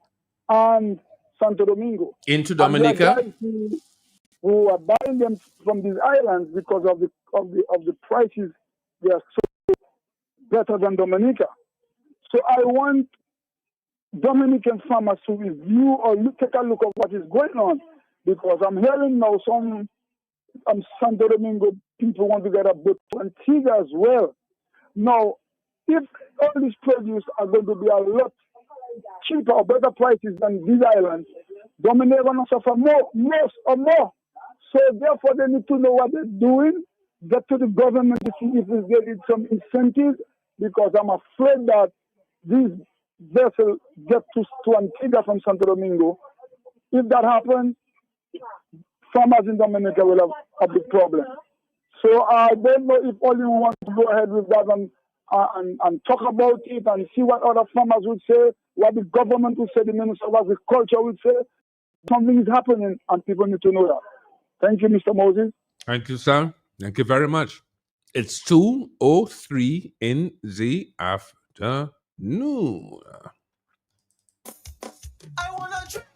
and Santo Domingo. Into Dominica? Who are buying them from these islands because of the prices. They are so better than Dominica. So I want Dominican farmers to review or take a look at what is going on, because I'm hearing now some Santo Domingo people want to get a boat to Antigua as well. Now, if all these produce are going to be a lot cheaper or better prices than these islands, Dominica going to suffer more. So therefore, they need to know what they're doing, get to the government to see if it's getting some incentives, because I'm afraid that these vessels get to Antigua from Santo Domingo. If that happens, farmers in Dominica will have a big problem. So I don't know if all you want to go ahead with that and talk about it and see what other farmers would say, what the government would say, the Minister of Agriculture would say. Something is happening and people need to know that. Thank you, Mr. Moses. Thank you, sir. Thank you very much. It's 2:03 in the afternoon. I wanna drink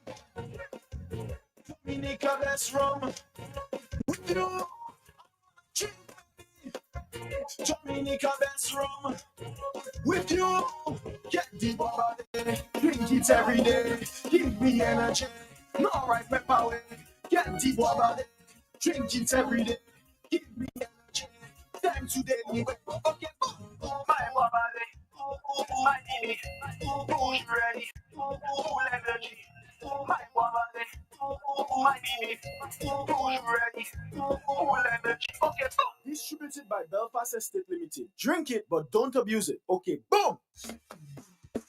Dominica, that's rum. With you, drink Dominica, that's rum. With you, get the body, drink it every day. Give me energy, no right pepper way. Get the body, drink it every day. Give me energy, time to daily. Okay, my body, my knee, who's ready, full energy. My body, my knee, who's ready, full energy. Okay, distributed by Belfast Estate Limited. Drink it, but don't abuse it. Okay, boom.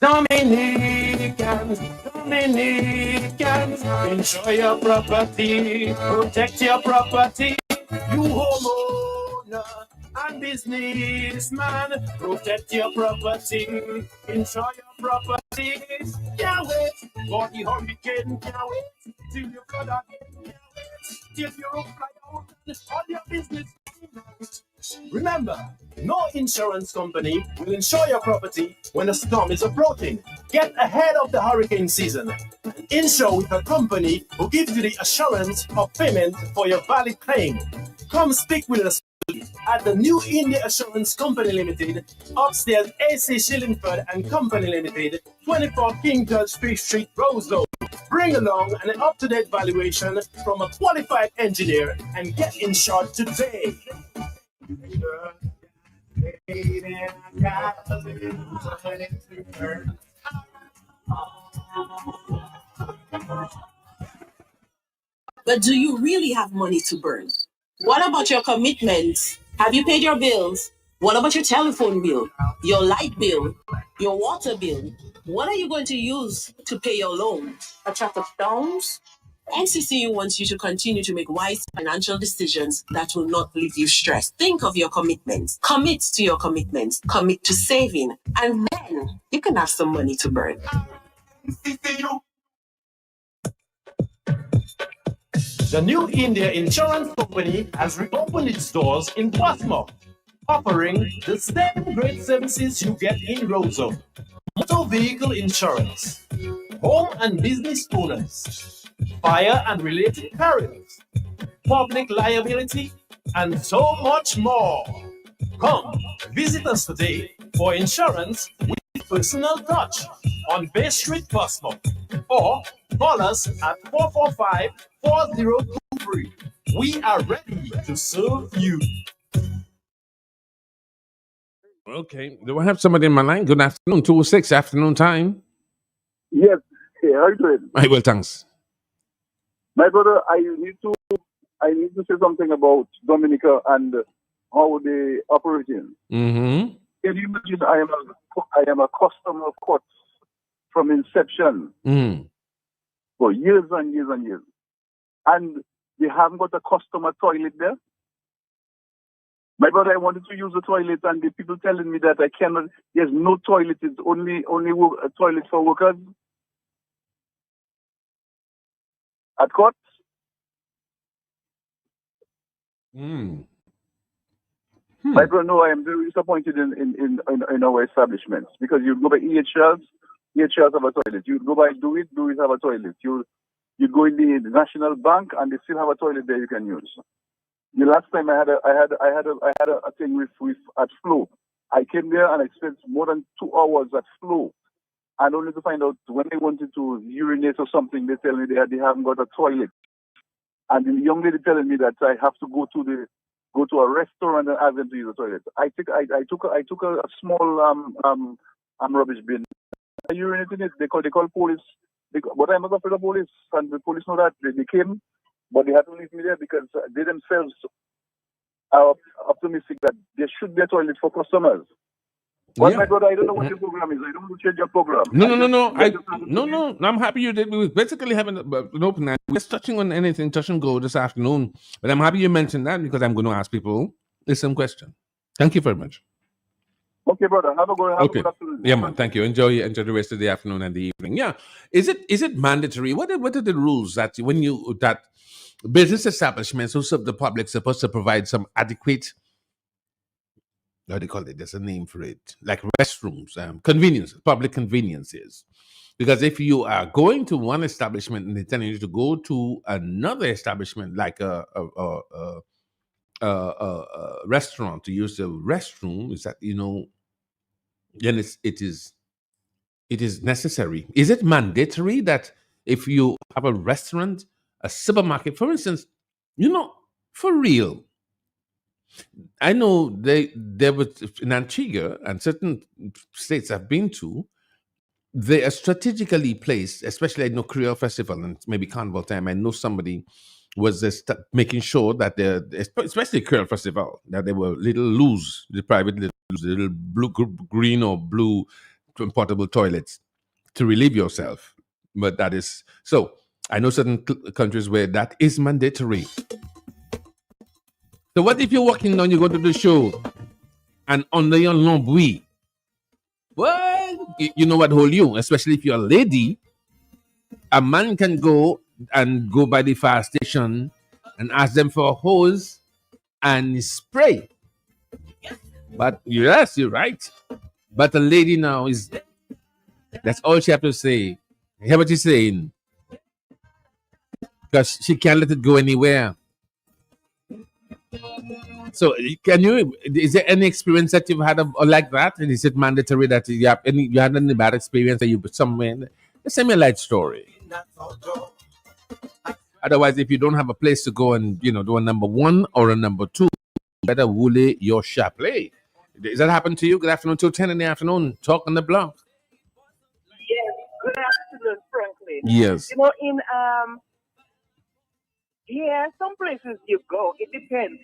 Dominicans, Dominicans, enjoy your property, protect your property. You homeowner and businessman, protect your property, enjoy your properties. Can't wait for the hurricane, can't wait till you flood again, can't wait till you fly out and all your business. Remember, no insurance company will insure your property when a storm is approaching. Get ahead of the hurricane season. Insure with a company who gives you the assurance of payment for your valid claim. Come speak with us at the New India Assurance Company Limited, upstairs AC Shillingford and Company Limited, 24 King George Street, Roseau. Bring along an up-to-date valuation from a qualified engineer and get insured today. But do you really have money to burn? What about your commitments? Have you paid your bills? What about your telephone bill, your light bill, your water bill? What are you going to use to pay your loan? A truck of stones? NCCU wants you to continue to make wise financial decisions that will not leave you stressed. Think of your commitments. Commit to your commitments. Commit to saving. And then you can have some money to burn. The New India Insurance Company has reopened its doors in Portsmouth, offering the same great services you get in Roseau. Motor vehicle insurance, home and business owners, fire and related perils, public liability, and so much more. Come, visit us today for insurance with personal touch on Bay Street, Portsmouth, or call us at 445-4023. We are ready to serve you. Okay. Do I have somebody in my line? Good afternoon. 2:06 afternoon time. Yes. Hey, how you doing? Hi, well, thanks. My brother, I need to say something about Dominica and how they operating. Mm-hmm. Can you imagine I am a customer of Courts from inception for years and years and years. And they haven't got a customer toilet there. My brother, I wanted to use the toilet, and the people telling me that I cannot. There's no toilet. It's only a toilet for workers at Courts. My brother, no, I am very disappointed in our establishments, because you go by EHRs have a toilet. You go by Do It have a toilet. You go in the National Bank and they still have a toilet there you can use. The last time I had a thing with at Flow. I came there and I spent more than 2 hours at Flow, and only to find out when I wanted to urinate or something, they tell me they haven't got a toilet. And the young lady telling me that I have to go to a restaurant and ask them to use the toilet. I took a small rubbish bin. I urinated in it. They call police. But I'm not afraid of police, and the police know that. They came, but they had to leave me there because they themselves are optimistic that there should be a toilet for customers. Well, my brother, I don't know what your program is. I don't want to change your program. No. I'm happy you did. We were basically having an open night. We're just touching on anything, touch and go this afternoon. But I'm happy you mentioned that, because I'm going to ask people the same question. Thank you very much. Okay, brother. Have a good afternoon. Yeah, man. Thank you. Enjoy the rest of the afternoon and the evening. Yeah. Is it mandatory? What are the rules that business establishments who serve the public supposed to provide some adequate, what do you call it? There's a name for it, like restrooms, convenience, public conveniences. Because if you are going to one establishment and they're telling you to go to another establishment, like a restaurant, to use the restroom, is that, then it is necessary. Is it mandatory that if you have a restaurant, a supermarket, for instance, for real? I know there was in Antigua and certain states I've been to, they are strategically placed, especially I know Creole Festival and maybe Carnival time. I know somebody was just making sure that especially Creole Festival, that they were little loose, the private little blue, green or blue portable toilets to relieve yourself. But that is so. I know certain countries where that is mandatory. So what if you're walking down, you go to the show, and under your lambouille, well, you know what hold you, especially if you're a lady. A man can go by the fire station and ask them for a hose and spray. But yes, you're right. But a lady now that's all she have to say. Hear what she's saying? Because she can't let it go anywhere. So is there any experience that you've had like that? And is it mandatory that you had any bad experience that you put somewhere? Just send me a light story. Otherwise, if you don't have a place to go and do a number one or a number two, you better woolly your chapelet. Does that happen to you? Good afternoon till 10 in the afternoon. Talk on the block. Yes, good afternoon, Franklin. Yes. In here, some places you go, it depends.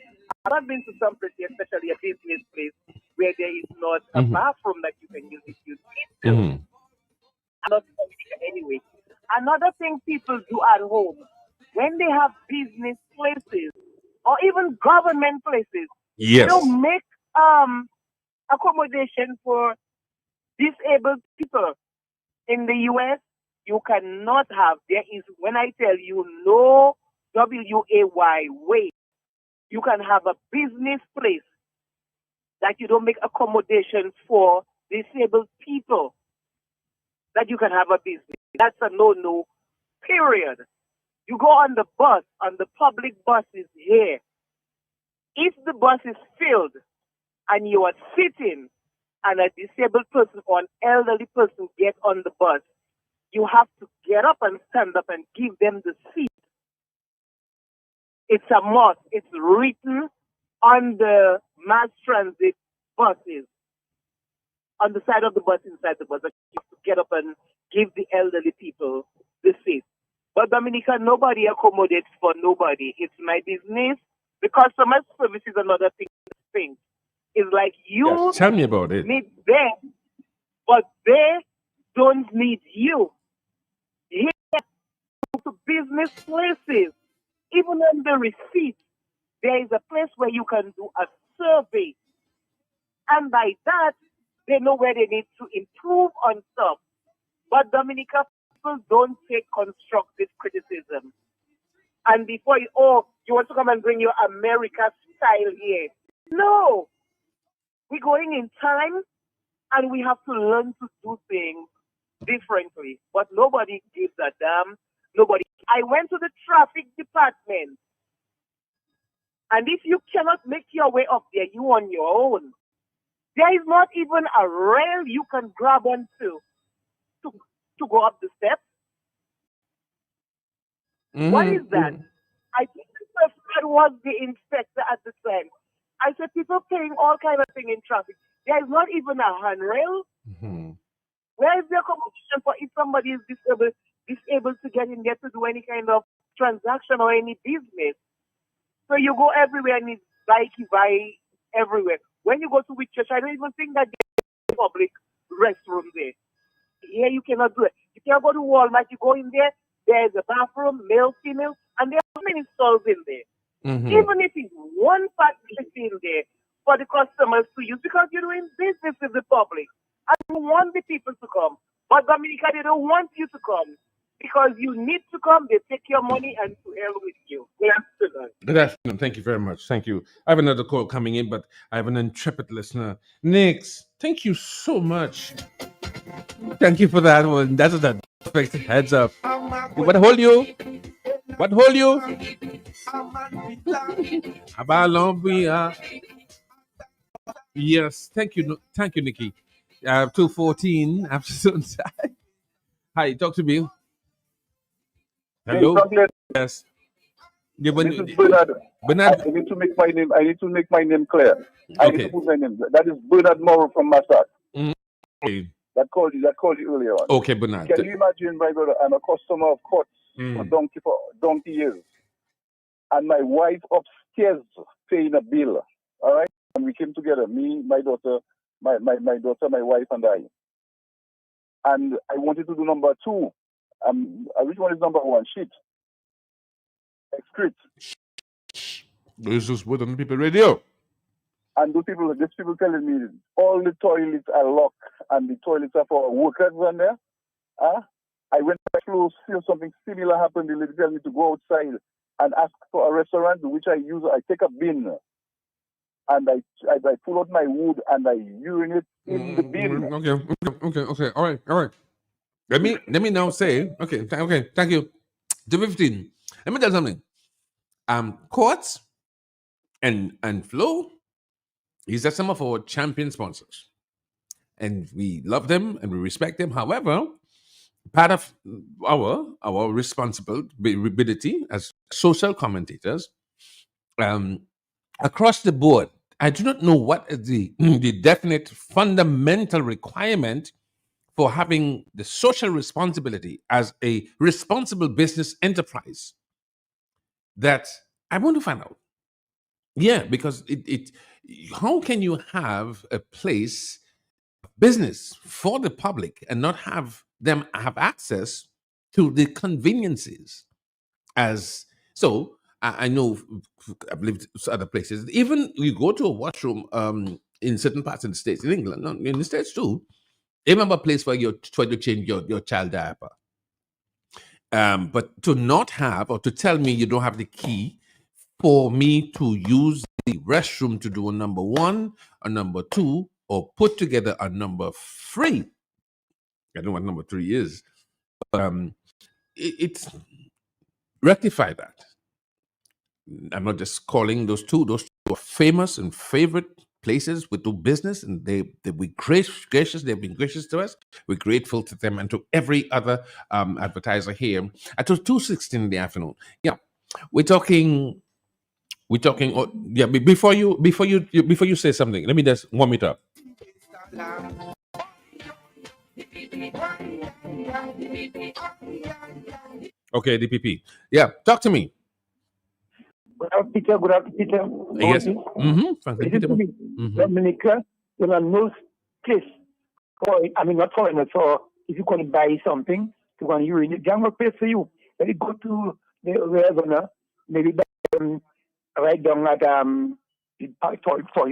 I've been to some places, especially a business place, where there is not a bathroom that you can use if you need to. Not anyway. Another thing people do at home, when they have business places or even government places, yes, they'll make accommodation for disabled people. In the US, you cannot have, there is, when I tell you, no WAY way, you can have a business place that you don't make accommodation for disabled people, that you can have a business. That's a no-no, period. You go on the bus, on the public buses here. If the bus is filled and you are sitting and a disabled person or an elderly person get on the bus, you have to get up and stand up and give them the seat. It's a must. It's written on the mass transit buses, on the side of the bus, inside the bus, that you have to get up and give the elderly people the seat. But Dominica, nobody accommodates for nobody. It's my business. The customer service is another thing. It's like you tell me about it. Need them, but they don't need you. Here, to business places, even on the receipt, there is a place where you can do a survey. And by that, they know where they need to improve on stuff. But Dominica, people don't take constructive criticism. And before you want to come and bring your America style here. No. We're going in time and we have to learn to do things differently. But nobody gives a damn. Nobody. I went to the traffic department. And if you cannot make your way up there, you on your own. There is not even a rail you can grab onto to go up the steps. What is that? I think that was the inspector at the time. I said, people paying all kind of thing in traffic. There is not even a handrail. Where is the accommodation for if somebody is disabled to get in there to do any kind of transaction or any business? So you go everywhere and it's by everywhere. When you go to Church, I don't even think that there's a public restroom there. Here you cannot do it. You can't go to Walmart. You go in there, there's a bathroom, male, female, and there are many stalls in there. Even if it's one facility in there for the customers to use, because you're doing business with the public. And you want the people to come. But Dominica, they don't want you to come. Because you need to come, they take your money and to hell with you. They are Good afternoon. Thank you very much. Thank you. I have another call coming in, but I have an intrepid listener. Nix, thank you so much. Thank you for that one. That's a perfect heads up. What hold you? What hold you? How long we are? Yes. Thank you. Thank you, Nikki. 2:14. Absolute. Hi. Talk to me. Hey, Hello. Franklin, Yes. Yeah, this is Bernard. Bernard. I need to make my name. I need to make my name clear. I need to Okay. put my name. That is Bernard Morrow from Massat. Okay. That called you. That called you earlier on. Okay, Bernard. Can you imagine, my brother? I'm a customer of Courts for donkey years, and my wife upstairs paying a bill. All right, and we came together. Me, my daughter, my daughter, my wife, and I. And I wanted to do number two. Which one is number one? Shit. Excrete. This is Wood on People Radio. And these people telling me all the toilets are locked and the toilets are for workers on there. Huh? I went back to feel something similar happened. They tell me to go outside and ask for a restaurant, which I use. I take a bin and I pull out my wood and I urinate in the bin. Okay. All right. Let me now say, okay, thank you. 2:15. Let me tell you something. Courts and Flow, these are some of our champion sponsors. And we love them and we respect them. However, part of our responsibility as social commentators, across the board, I do not know what is the definite fundamental requirement for having the social responsibility as a responsible business enterprise that I want to find out. Yeah, because it how can you have a place business for the public and not have them have access to the conveniences as so I know I've lived other places. Even you go to a washroom in certain parts of the states, in England, no, in the states too, they have a place where you try to change your child diaper. But to not have or to tell me you don't have the key for me to use the restroom to do a number one, a number two, or put together a number three. I don't know what number three is. It's rectify that. I'm not just calling those two. Those two are famous and favorite places we do business, and they be gracious. They've been gracious to us. We're grateful to them and to every other advertiser here. At 2:16 in the afternoon. Yeah, we're talking. We're talking. Oh, yeah, before you say something, let me just warm it up. Okay, DPP. Yeah, talk to me. Good afternoon, Peter. Good afternoon, Peter. Yes. Listen Peter. to me. Dominica, there are no place for, not foreigners, for if you can buy something to go and urinate, there are no place for you. Let it go to the wherever, maybe right down at the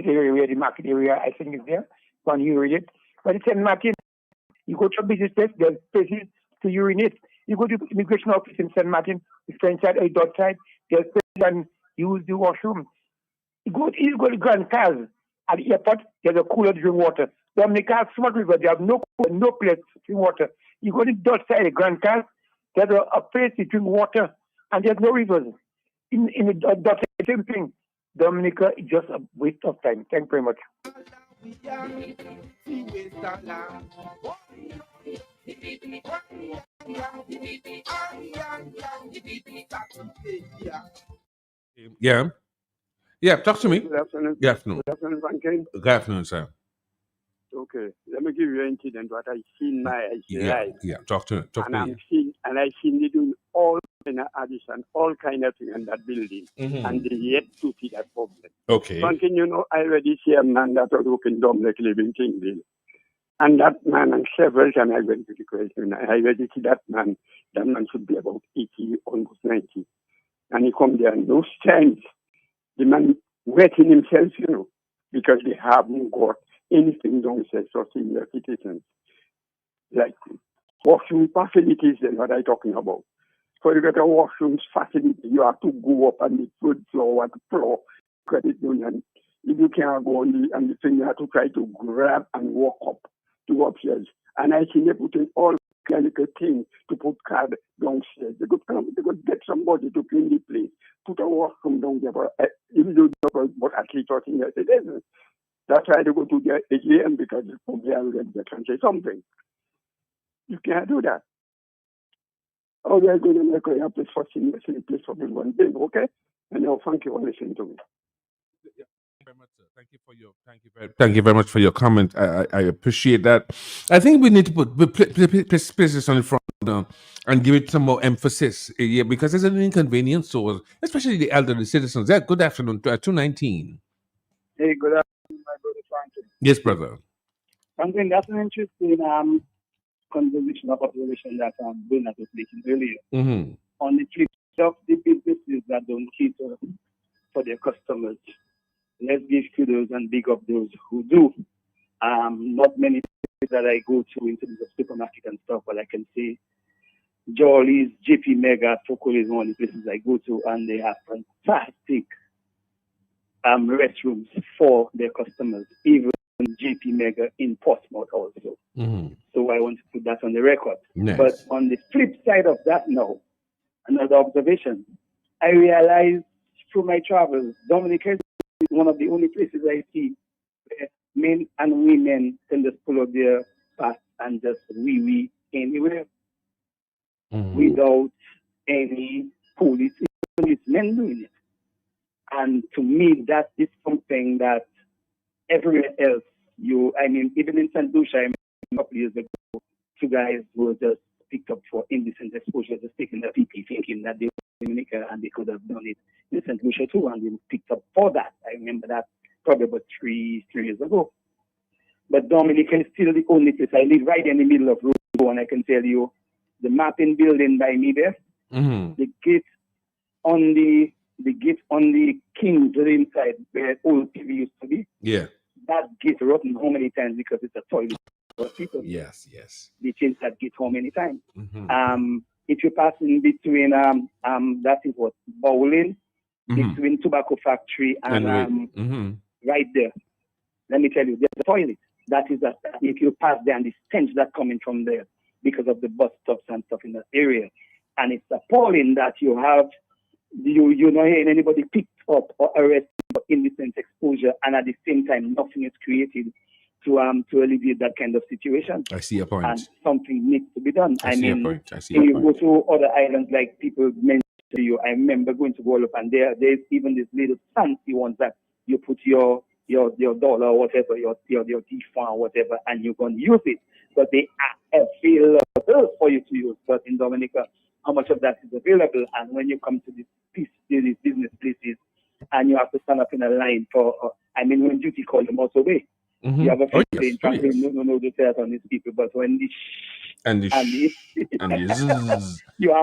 area where the market area, I think is there, go and urinate. But it's St. Martin. You go to a business place, there's places to urinate. You go to the immigration office in St. Martin, the French side or the Dutch side, there's places and use the washroom. You go to Grand Cars at the airport, there's a cooler to drink water. Dominica has smart river, they have no place to drink water. You go to the Dutch side, the Grand Cars, there's a place to drink water, and there's no rivers. In the Dutch side, same thing. Dominica is just a waste of time. Thank you very much. Yeah, talk to me. Good afternoon. Good afternoon. Good afternoon, Franklin. Good afternoon, sir. Okay, let me give you an incident what I seen my life. Yeah, talk to me. I seen they doing all kind of addition, all kind of thing in that building, and they yet to see that problem. Okay. Franklin, I already see a man that was working Domlek living Kingville. And that man, and several times I went to the question, I already see that man should be about 80, almost 90. And he come there and those times, the man wetting himself, because they haven't got anything downstairs for senior citizens. Like washroom facilities, that's what I'm talking about. For you get a washroom facility, you have to go up on the third floor at the floor credit union. If you can't go on the thing, you have to try to grab and walk up to upstairs. And I think they put in all kind of thing to put card downstairs. They could get somebody to clean the place, put a washroom down there. But even though but at least 13 years it isn't. That's why they go to the AGM because they can say something. You can't do that. Oh, they're going to make a place for seniors in place for everyone. Okay? And now thank you for listening to me. Very much, sir. Thank you very much for your comment. I appreciate that. I think we need to place this on the front and give it some more emphasis. Yeah, because it's an inconvenience to, especially the elderly citizens. Yeah, good afternoon. 219. Hey, good afternoon, my brother Franklin. Yes, brother. Franklin, that's an interesting conversation of observation that Bernard was making earlier. Mm-hmm. On the flip of the businesses that don't cater for their customers, let's give kudos and big up those who do. Not many that I go to in terms of supermarket and stuff, but I can say Jolly's, JP Mega, Fokol is one of the places I go to, and they have fantastic restrooms for their customers, even JP Mega in Portsmouth also. Mm-hmm. So I want to put that on the record. Nice. But on the flip side of that now, another observation, I realized through my travels, Dominica is one of the only places I see where men and women can just pull up their past and just wee anywhere without any policemen doing it. And to me, that is something that everywhere else, even in St. Lucia, a couple of years ago, two guys were just picked up for indecent exposure, just taking the PP, thinking that they were Dominica and they could have done it in St. Lucia too, and they were picked up for that. I remember that probably about three years ago. But Dominica is still the only place. I live right in the middle of Road, and I can tell you, the mapping building by me there, the gate on the King's inside where old TV used to be. Yeah. That gate rotten how many times because it's a toilet for people. Yes. They changed that gate how many times. Mm-hmm. If you pass in between that is what Bowling, between Tobacco Factory and right there. Let me tell you, there's a toilet. That is that if you pass there and the stench that's coming from there because of the bus stops and stuff in that area. And it's appalling that you have you're not hearing anybody picked up or arrested for indecent exposure, and at the same time, nothing is created to alleviate that kind of situation. I see a point. And something needs to be done. I see a point. If you go to other islands like people mentioned to you, I remember going to Guadeloupe, and there's even these little fancy ones that you put your dollar or whatever, your D-Fan or whatever, and you're going to use it. But they are available for you to use. But in Dominica, how much of that is available? And when you come to these business places, and you have to stand up in a line for, when duty calls the motorway, you have a few saying, frankly, no, they say that on these people, but when you have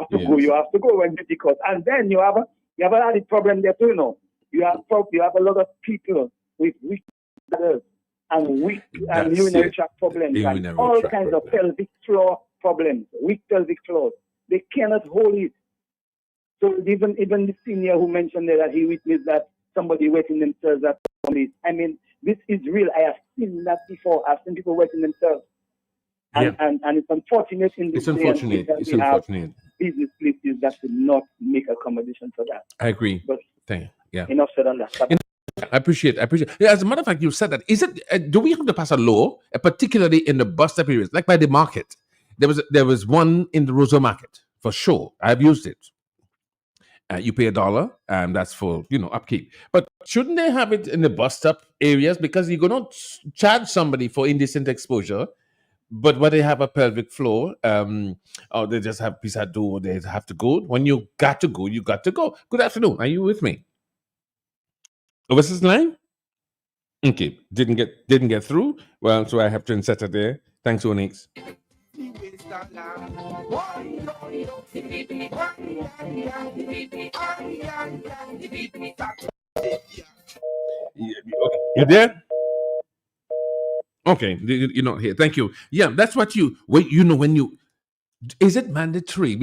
to go, you have to go when duty calls. And then you have a added problem there too, You have a lot of people with weak bladders and weak urinary tract problems and all kinds of pelvic floor problems, weak pelvic floors. They cannot hold it. So even the senior who mentioned there that he witnessed that somebody wetting themselves at police. This is real. I have seen that before. I've seen people wetting themselves. And it's unfortunate in this day and age that we have business places that do not make accommodation for that. I agree. But yeah. Enough said on that. I appreciate. Yeah, as a matter of fact, you said that. Is it? Do we have to pass a law, particularly in the bus stop areas, like by the market? There was one in the Roseau Market for sure. I've used it. You pay $1, and that's for upkeep. But shouldn't they have it in the bus stop areas because you're going to charge somebody for indecent exposure? But when they have a pelvic floor, or they just have pizza do, or they have to go. When you got to go, you got to go. Good afternoon. Are you with me? What's this line? Okay, didn't get through. Well, so I have to insert it there. Thanks, Onyx. You there? Okay, you're not here. Thank you. Yeah, that's what when you. Is it mandatory?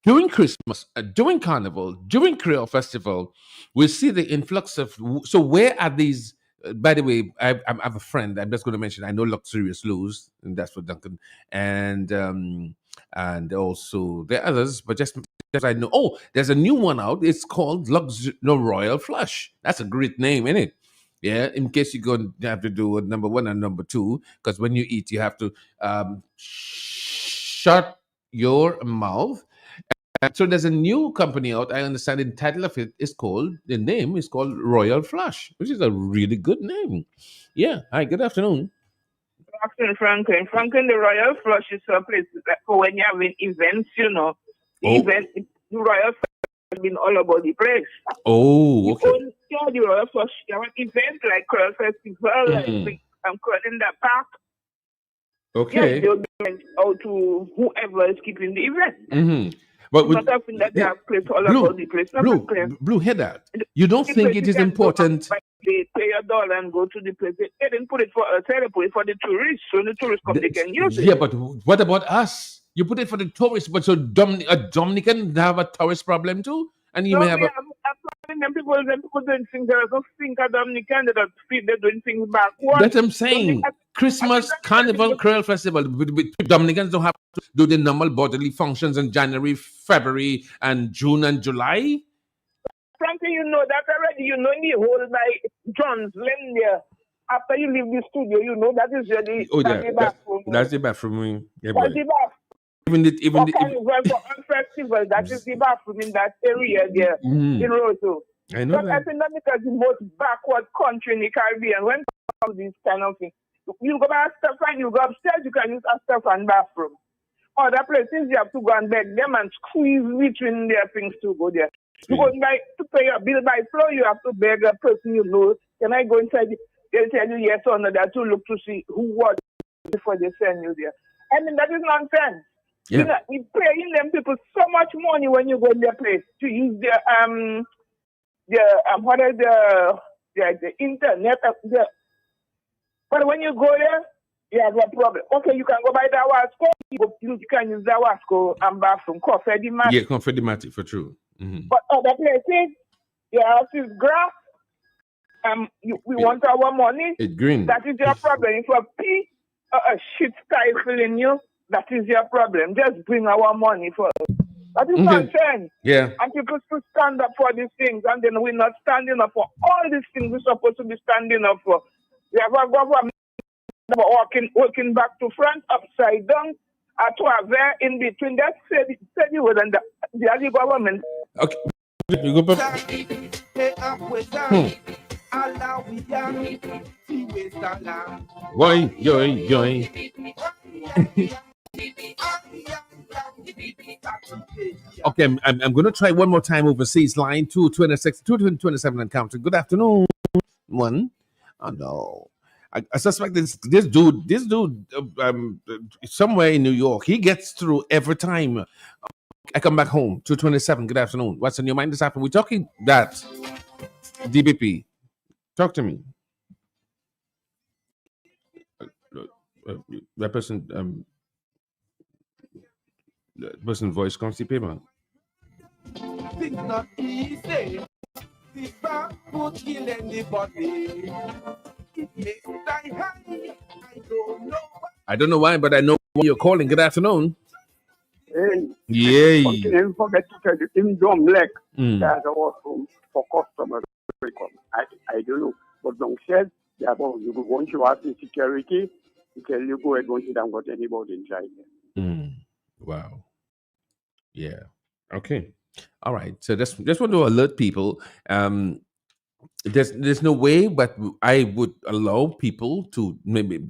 during Christmas, during Carnival, during Creole Festival, we see the influx of. So where are these? By the way, I have a friend. I'm just going to mention. I know Luxurious Lose, and that's for Duncan, and also there are others, but just as I know. Oh, there's a new one out. It's called no, Royal Flush. That's a great name, isn't it? Yeah, in case you're going to have to do a number one and number two, because when you eat, you have to shut your mouth. And so there's a new company out. I understand the title of it is called, the name is called Royal Flush, which is a really good name. Yeah. Hi, good afternoon. After Franklin. Franklin, the Royal Flush is a place that for when you're having events, you know. The the Royal Flush has been all about the place. Oh, okay. The Royal Flush, you have an event like Curl Festival, like Curl in the park. Okay. Yes, they went out to whoever is keeping the event. Mm-hmm. But not often that they have place all about the place. Blue, hear that. You don't think it is important? They pay $1 and go to the place. They didn't put it for us. They put it for the tourists. So the tourists come, they can use it. Yeah, but what about us? You put it for the tourists, but so a Dominican have a tourist problem too? And you may have people doing things that don't think of Dominican, they're doing things backwards. That's what I'm saying. Christmas, Carnival, Creole Festival. Dominicans don't have to do the normal bodily functions in January, February, and June and July. Frankly, you know that already. You know in the whole by John's Lane there. After you leave the studio, you know that is the bathroom. That's the bathroom. Yeah, that's the bathroom. For festival, that is the bathroom in that area there in Roseau. I know but I think that because the most backward country in the Caribbean, when these kind of things, you go by Stefan, you go upstairs, you can use a Stefan bathroom. Other places you have to go and beg them and squeeze between their things to go there. You go to pay your bill by flow, you have to beg a person you know. Can I go inside? They'll tell you yes or no, that to look to see who was before they send you there. I mean, that is nonsense. Yeah. You know, you're paying them people so much money when you go in their place to use their what is the internet but when you go there, you have a problem. Okay, you can go by the Wasco, you can use the Wasco and bathroom, coffee mat. Yeah, coffee mat for true. Mm-hmm. But other places, your house is grass. We want our money. It's green. That is your problem. If a pee a shit stifling you, that is your problem. Just bring our money for us. That is nonsense. Yeah. And people should stand up for these things, and then we're not standing up for all these things we're supposed to be standing up for. We have a government working back to front, upside down, to a there in between. That's the word and the other government. Okay. You go back. Why? Okay, I'm going to try one more time overseas. Line 226, 227 and counting. Good afternoon. One. Oh no. I suspect this dude, somewhere in New York, he gets through every time I come back home. 227. Good afternoon. What's on your mind this afternoon? We're talking that DBP. Talk to me. That person, voice can't see paper. Things not easy. The back would kill anybody. It makes die high. I don't know why, but I know why you're calling. Good afternoon. Hey. Yeah. Don't forget to tell you, in Dom Lake, there's a washroom for customers. I don't know. But downstairs, you go once you ask the security, he tell you go ahead once you don't got anybody inside there. Wow. Yeah. Okay. All right. So just want to alert people. There's no way, but I would allow people to maybe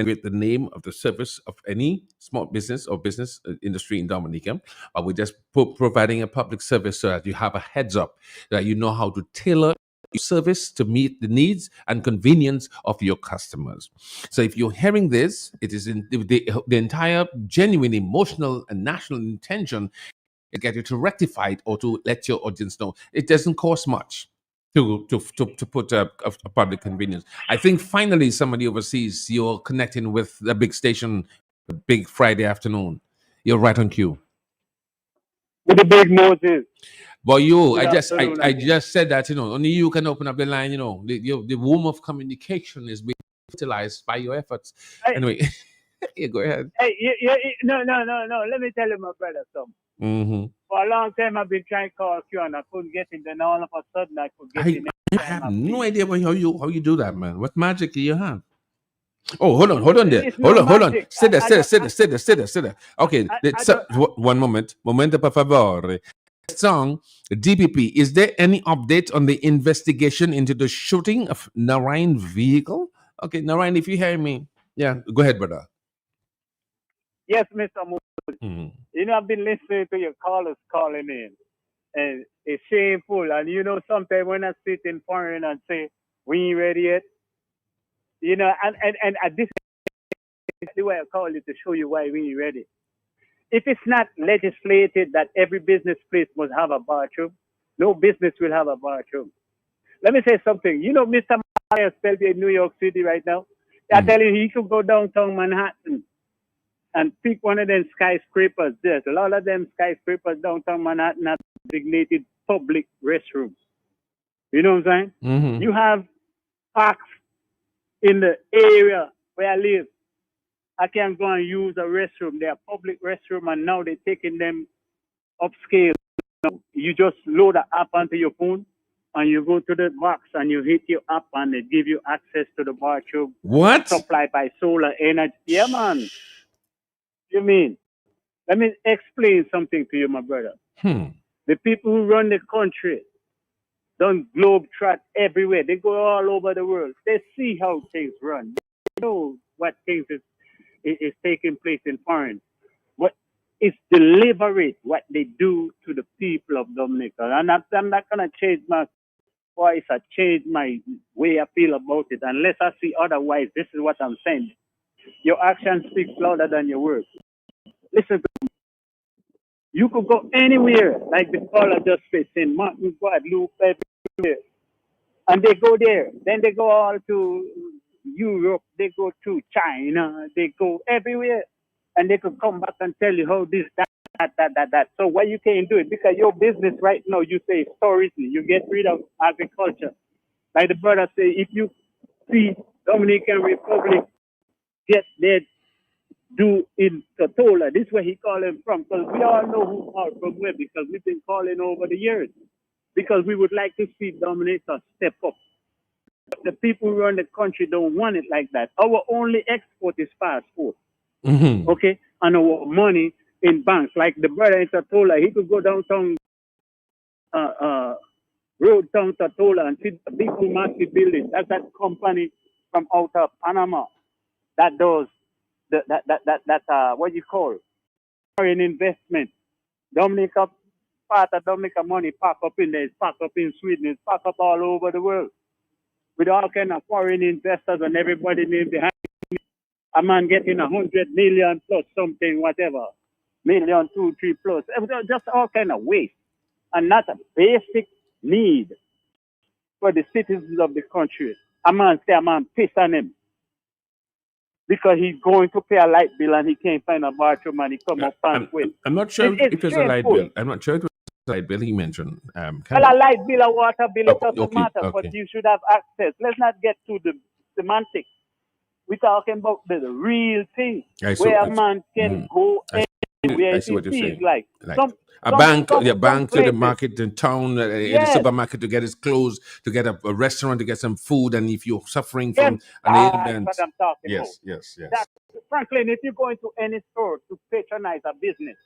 with the name of the service of any small business or business industry in Dominica. But we're just providing a public service so that you have a heads up, that you know how to tailor your service to meet the needs and convenience of your customers. So if you're hearing this, it is in the entire genuine emotional and national intention to get you to rectify it or to let your audience know. It doesn't cost much to put a public convenience. I think finally somebody overseas, you're connecting with the big station, big Friday afternoon. You're right on cue. with the big Moses. But you, Good I afternoon again. just said that, only you can open up the line, the womb of communication is being utilized by your efforts. Hey, Anyway, yeah, go ahead. hey, no. Let me tell you, my brother, something. Mm-hmm. For a long time, I've been trying to call you and I couldn't get in. Then all of a sudden, I could get in. I have no idea how you do that, man. What magic do you have? Oh, hold on there. It's Hold no on. magic. Sit there. Okay, one moment. Momento, per favore. Song, DPP, is there any update on the investigation into the shooting of Narayan vehicle? Okay, Narayan, if you hear me, yeah, go ahead, brother. Yes, Mr. Moon. I've been listening to your callers calling in, and it's shameful. And sometimes when I sit in foreign and say, we ain't ready yet, and this is the way I call it to show you why we ain't ready. If it's not legislated that every business place must have a bathroom, no business will have a bathroom. Let me say something. Mr. Myers still in New York City right now. I tell you, he could go downtown Manhattan and pick one of them skyscrapers. There's a lot of them skyscrapers downtown Manhattan have designated public restrooms. You know what I'm saying? Mm-hmm. You have parks in the area where I live. I can go and use a restroom. They are public restroom, and now they're taking them upscale. You just load the app onto your phone, and you go to the box, and you hit your app, and they give you access to the bathroom. What? Supplied by solar energy. Yeah, man. You mean? Let me explain something to you, my brother. The people who run the country don't globe trot everywhere. They go all over the world. They see how things run. They know what things is taking place in foreign. What is deliberate what they do to the people of Dominica. And I'm not gonna change my voice or change my way I feel about it unless I see otherwise. This is what I'm saying. Your actions speak louder than your words. Listen to me. You could go anywhere, like the caller just said, St. Martin, Guadeloupe, everywhere. And they go there. Then they go all to Europe. They go to China. They go everywhere. And they could come back and tell you how this, that. So why you can't do it? Because your business right now, you say tourism. You get rid of agriculture. Like the brother say, if you see Dominican Republic get dead, do in Totola. This is where he call him from. Because we all know who are from where, because we've been calling over the years. Because we would like to see Dominica step up. The people who run the country don't want it like that. Our only export is passport. Mm-hmm. Okay? And our money in banks. Like the brother in Totola, he could go downtown, road down Totola and see the big massive building. That's that company from out of Panama that does what you call foreign investment. Dominica, part of Dominica money pack up in there, it's pack up in Sweden, it's pack up all over the world. With all kind of foreign investors and everybody named behind a man getting 100 million plus something, whatever. Million, 2, 3 plus. Just all kind of waste. And not a basic need for the citizens of the country. A man piss on him. Because he's going to pay a light bill and he can't find a bathroom and he come up and quit. I'm not sure if it was a light bill. I'm not sure it was a light bill he mentioned. Well, a light bill, a water bill, it doesn't matter, but you should have access. Let's not get to the semantics. We're talking about the real thing, where a man can go anywhere I see what you're saying. Like a bank to the market in town, in the supermarket to get his clothes, to get a restaurant to get some food, and if you're suffering from an ailment, that's what I'm talking about. Yes. Franklin, if you go into any store to patronize a business,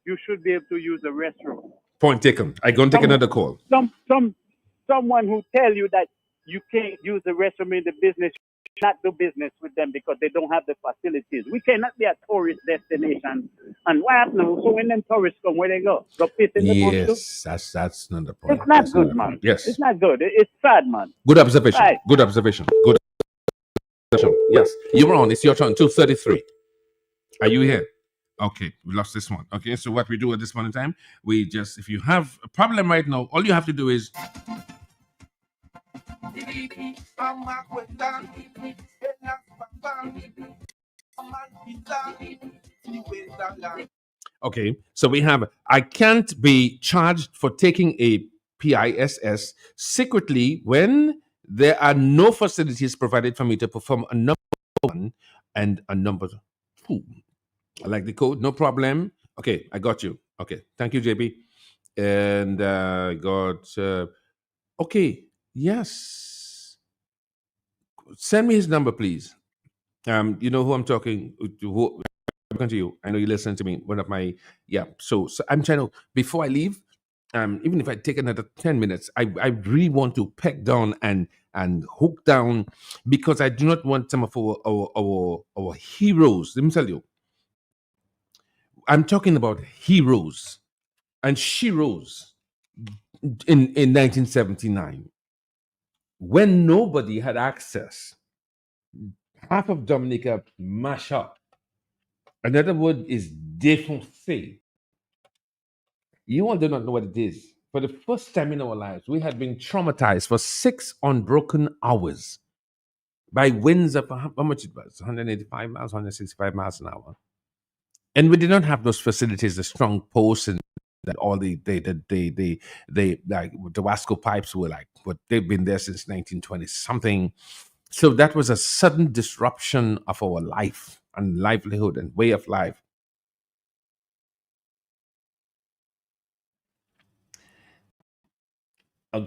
you should be able to use the restroom. Point taken. I go and take another call. Someone who tell you that you can't use the restroom in the business, not do business with them because they don't have the facilities. We cannot be a tourist destination. And why not? So when them tourists come, where they go? Go piss in the bush. Yes, that's not the point. It's not good, man. Yes. It's not good. It's sad, man. Good observation. Right. Good observation. Yes. You're on. It's your turn. 2:33. Are you here? Okay, we lost this one. Okay, so what we do at this point in time, if you have a problem right now, all you have to do is Okay, so we have I can't be charged for taking a PISS secretly when there are no facilities provided for me to perform a number one and a number two. I like the code, no problem. Okay, I got you. Okay, thank you, JB. And got okay, yes. Send me his number, please. You know who I'm talking who I'm talking to you. I know you listen to me. One of my So I'm trying to before I leave. Even if I take another 10 minutes, I really want to peg down and hook down because I do not want some of our heroes. Let me tell you, I'm talking about heroes and sheroes in 1979 when nobody had access. Half of Dominica mash up. Another word is défoncé. You all do not know what it is. For the first time in our lives, we had been traumatized for 6 unbroken hours by winds of how much it was 185 miles, 165 miles an hour. And we did not have those facilities, the strong posts and that all the like the Wasco pipes were like, but they've been there since 1920 something. So that was a sudden disruption of our life and livelihood and way of life.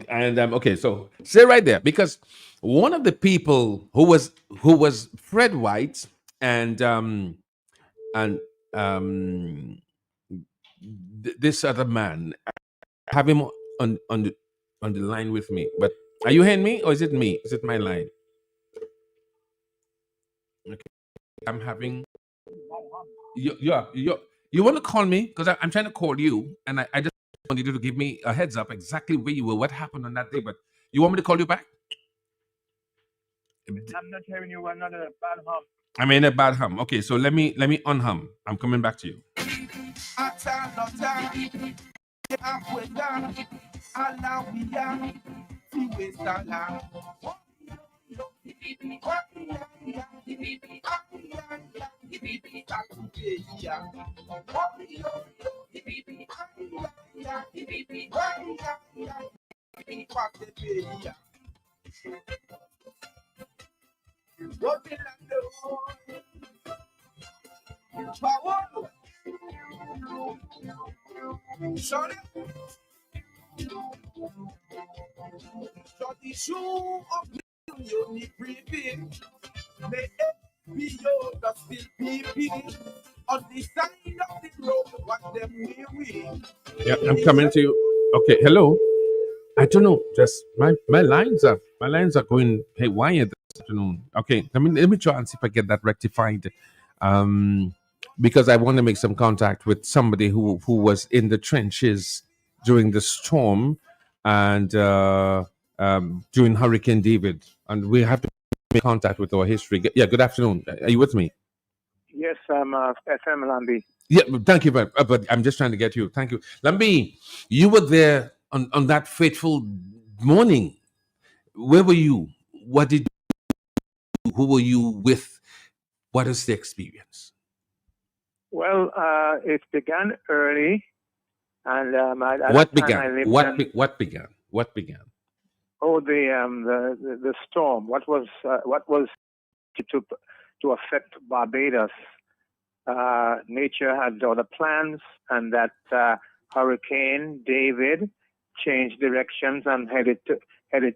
And okay, so stay right there because one of the people who was Fred White and this other man, I have him on the line with me. But are you hearing me or is it me? Is it my line? Okay, I'm having you want to call me because I'm trying to call you and I just wanted you to give me a heads up exactly where you were, what happened on that day. But you want me to call you back? I'm not hearing you. Another bad hum. I'm in a bad hum. Okay, so let me unhum. I'm coming back to you. Yeah, I'm coming to you. Okay, hello. I don't know. Just my lines are going haywire this afternoon. Okay, let me try and see if I get that rectified. Because I want to make some contact with somebody who was in the trenches during the storm and during Hurricane David, and we have to make contact with our history. Yeah, good afternoon. Are you with me? Yes, I'm FM Lambi. Yeah, thank you, but I'm just trying to get you. Thank you, Lambi. You were there on that fateful morning. Where were you? What did you, who were you with? What is the experience? Well, it began early, and at What that time began? I lived What began? What began? Oh, the storm. What was to affect Barbados? Nature had other plans, and that Hurricane David changed directions and headed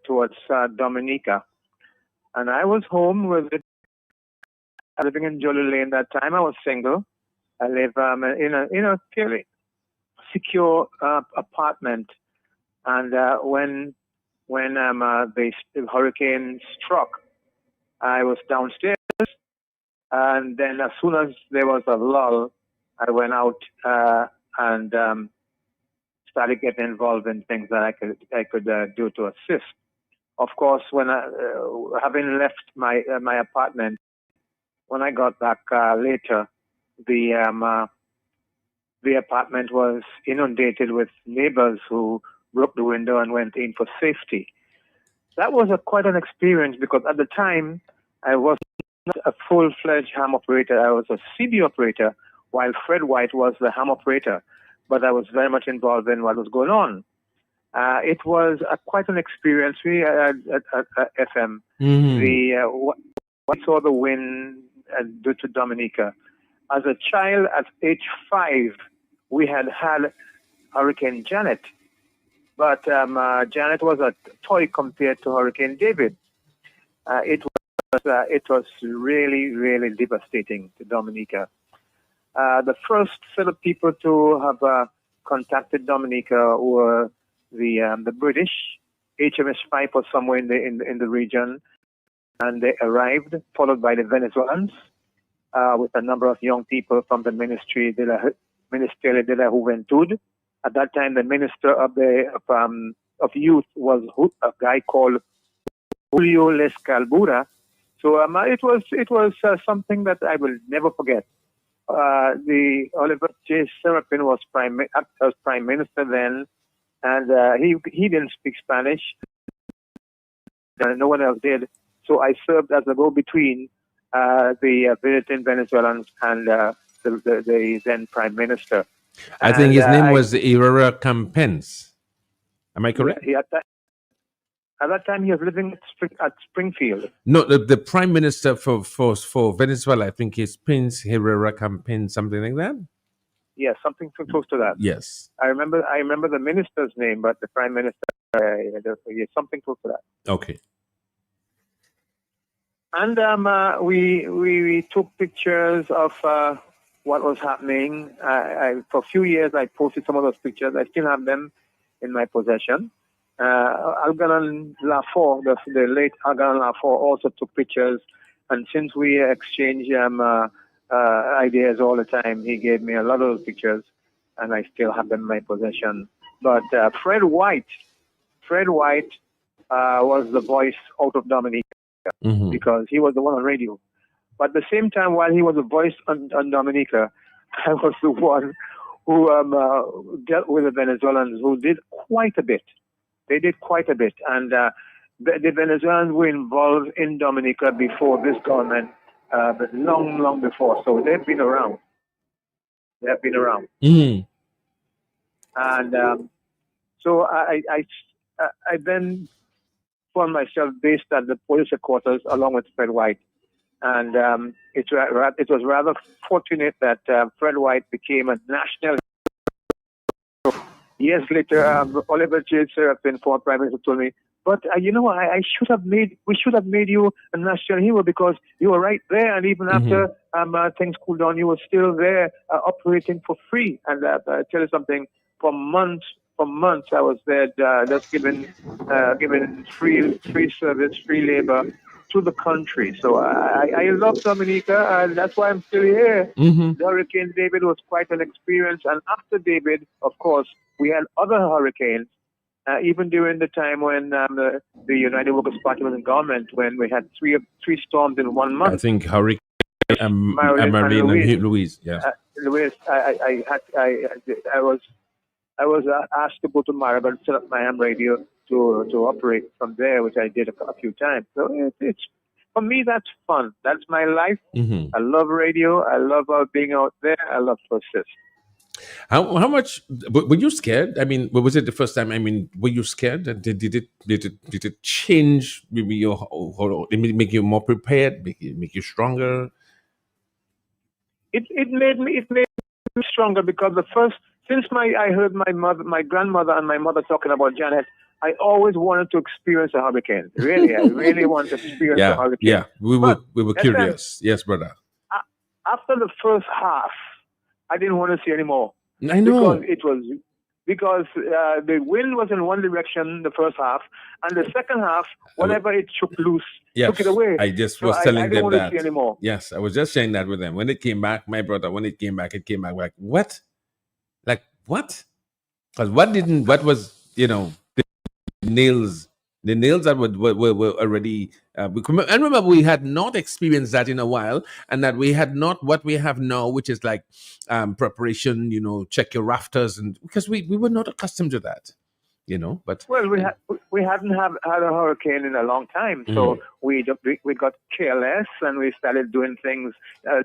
towards Dominica. And I was home with it, living in Jolly Lane that time. I was single. I live in a fairly secure apartment. And when the hurricane struck, I was downstairs. And then as soon as there was a lull, I went out and started getting involved in things that I could do to assist. Of course, when having left my apartment, when I got back later, the apartment was inundated with neighbors who broke the window and went in for safety. That was quite an experience because at the time I was not a full-fledged ham operator. I was a CB operator while Fred White was the ham operator. But I was very much involved in what was going on. It was quite an experience. We at FM, we saw the wind due to Dominica. As a child, at age 5, we had Hurricane Janet, but Janet was a toy compared to Hurricane David. It was really, really devastating to Dominica. The first set of people to have contacted Dominica were the British. HMS Pipe was somewhere in the region, and they arrived, followed by the Venezuelans, with a number of young people from the Ministerio de la Juventud. At that time, the minister of youth was a guy called Julio Lescalbura. So it was something that I will never forget. The Oliver J. Serapin was prime minister then, and he didn't speak Spanish. No one else did. So I served as a go-between the visiting Venezuelans and the then prime minister. I think his name was Herrera Campens. Am I correct? At that time, he was living at Springfield. No, the prime minister for Venezuela, I think, is Prince Herrera Campens, something like that. Yes, something close to that. Yes, I remember the minister's name, but the prime minister, something close to that. Okay. And we took pictures of what was happening. For a few years, I posted some of those pictures. I still have them in my possession. Algernon Lafour, the late Algernon Lafour, also took pictures. And since we exchange ideas all the time, he gave me a lot of those pictures, and I still have them in my possession. But Fred White was the voice out of Dominica. Mm-hmm. Because he was the one on radio. But at the same time, while he was a voice on Dominica, I was the one who dealt with the Venezuelans, who did quite a bit. They did quite a bit. And the Venezuelans were involved in Dominica before this government, but long, long before. So they've been around. Mm-hmm. And so I then found myself based at the police headquarters along with Fred White. And it was rather fortunate that Fred White became a national hero. Years later, Oliver J. Serapin, former Prime Minister, told me, but we should have made you a national hero because you were right there, and even after things cooled down, you were still there operating for free. And I tell you something, for months I was there just giving free service, free labor to the country. So I love Dominica, and that's why I'm still here. Mm-hmm. Hurricane David was quite an experience, and after David, of course, we had other hurricanes. Even during the time when the United Workers' Party was in government, when we had three storms in 1 month. I think Hurricane Marilyn and Louise. Yeah. Louise, I was asked to go to Maribel and set up my ham radio to operate from there, which I did a few times. So it's for me, that's fun. That's my life. Mm-hmm. I love radio. I love being out there. I love to assist. How much were you scared? I mean, was it the first time? I mean, were you scared? Did it change maybe make you more prepared? Make you stronger? It made me stronger because since I heard my grandmother and my mother talking about Janet, I always wanted to experience a hurricane. Really, I really wanted to experience a hurricane. Yeah, we were curious. Yes, brother. After the first half, I didn't want to see anymore. I know. Because the wind was in one direction the first half, and the second half, whatever it shook loose, took it away. I just was telling them that. I didn't want to see anymore. Yes, I was just sharing that with them. When it came back, my brother, it came back like, what? Like, what? Because what was, the nails that were already, I remember we had not experienced that in a while, and that we had not what we have now, which is like preparation, check your rafters, and because we were not accustomed to that, but. Well, we hadn't had a hurricane in a long time, so we got careless and we started doing things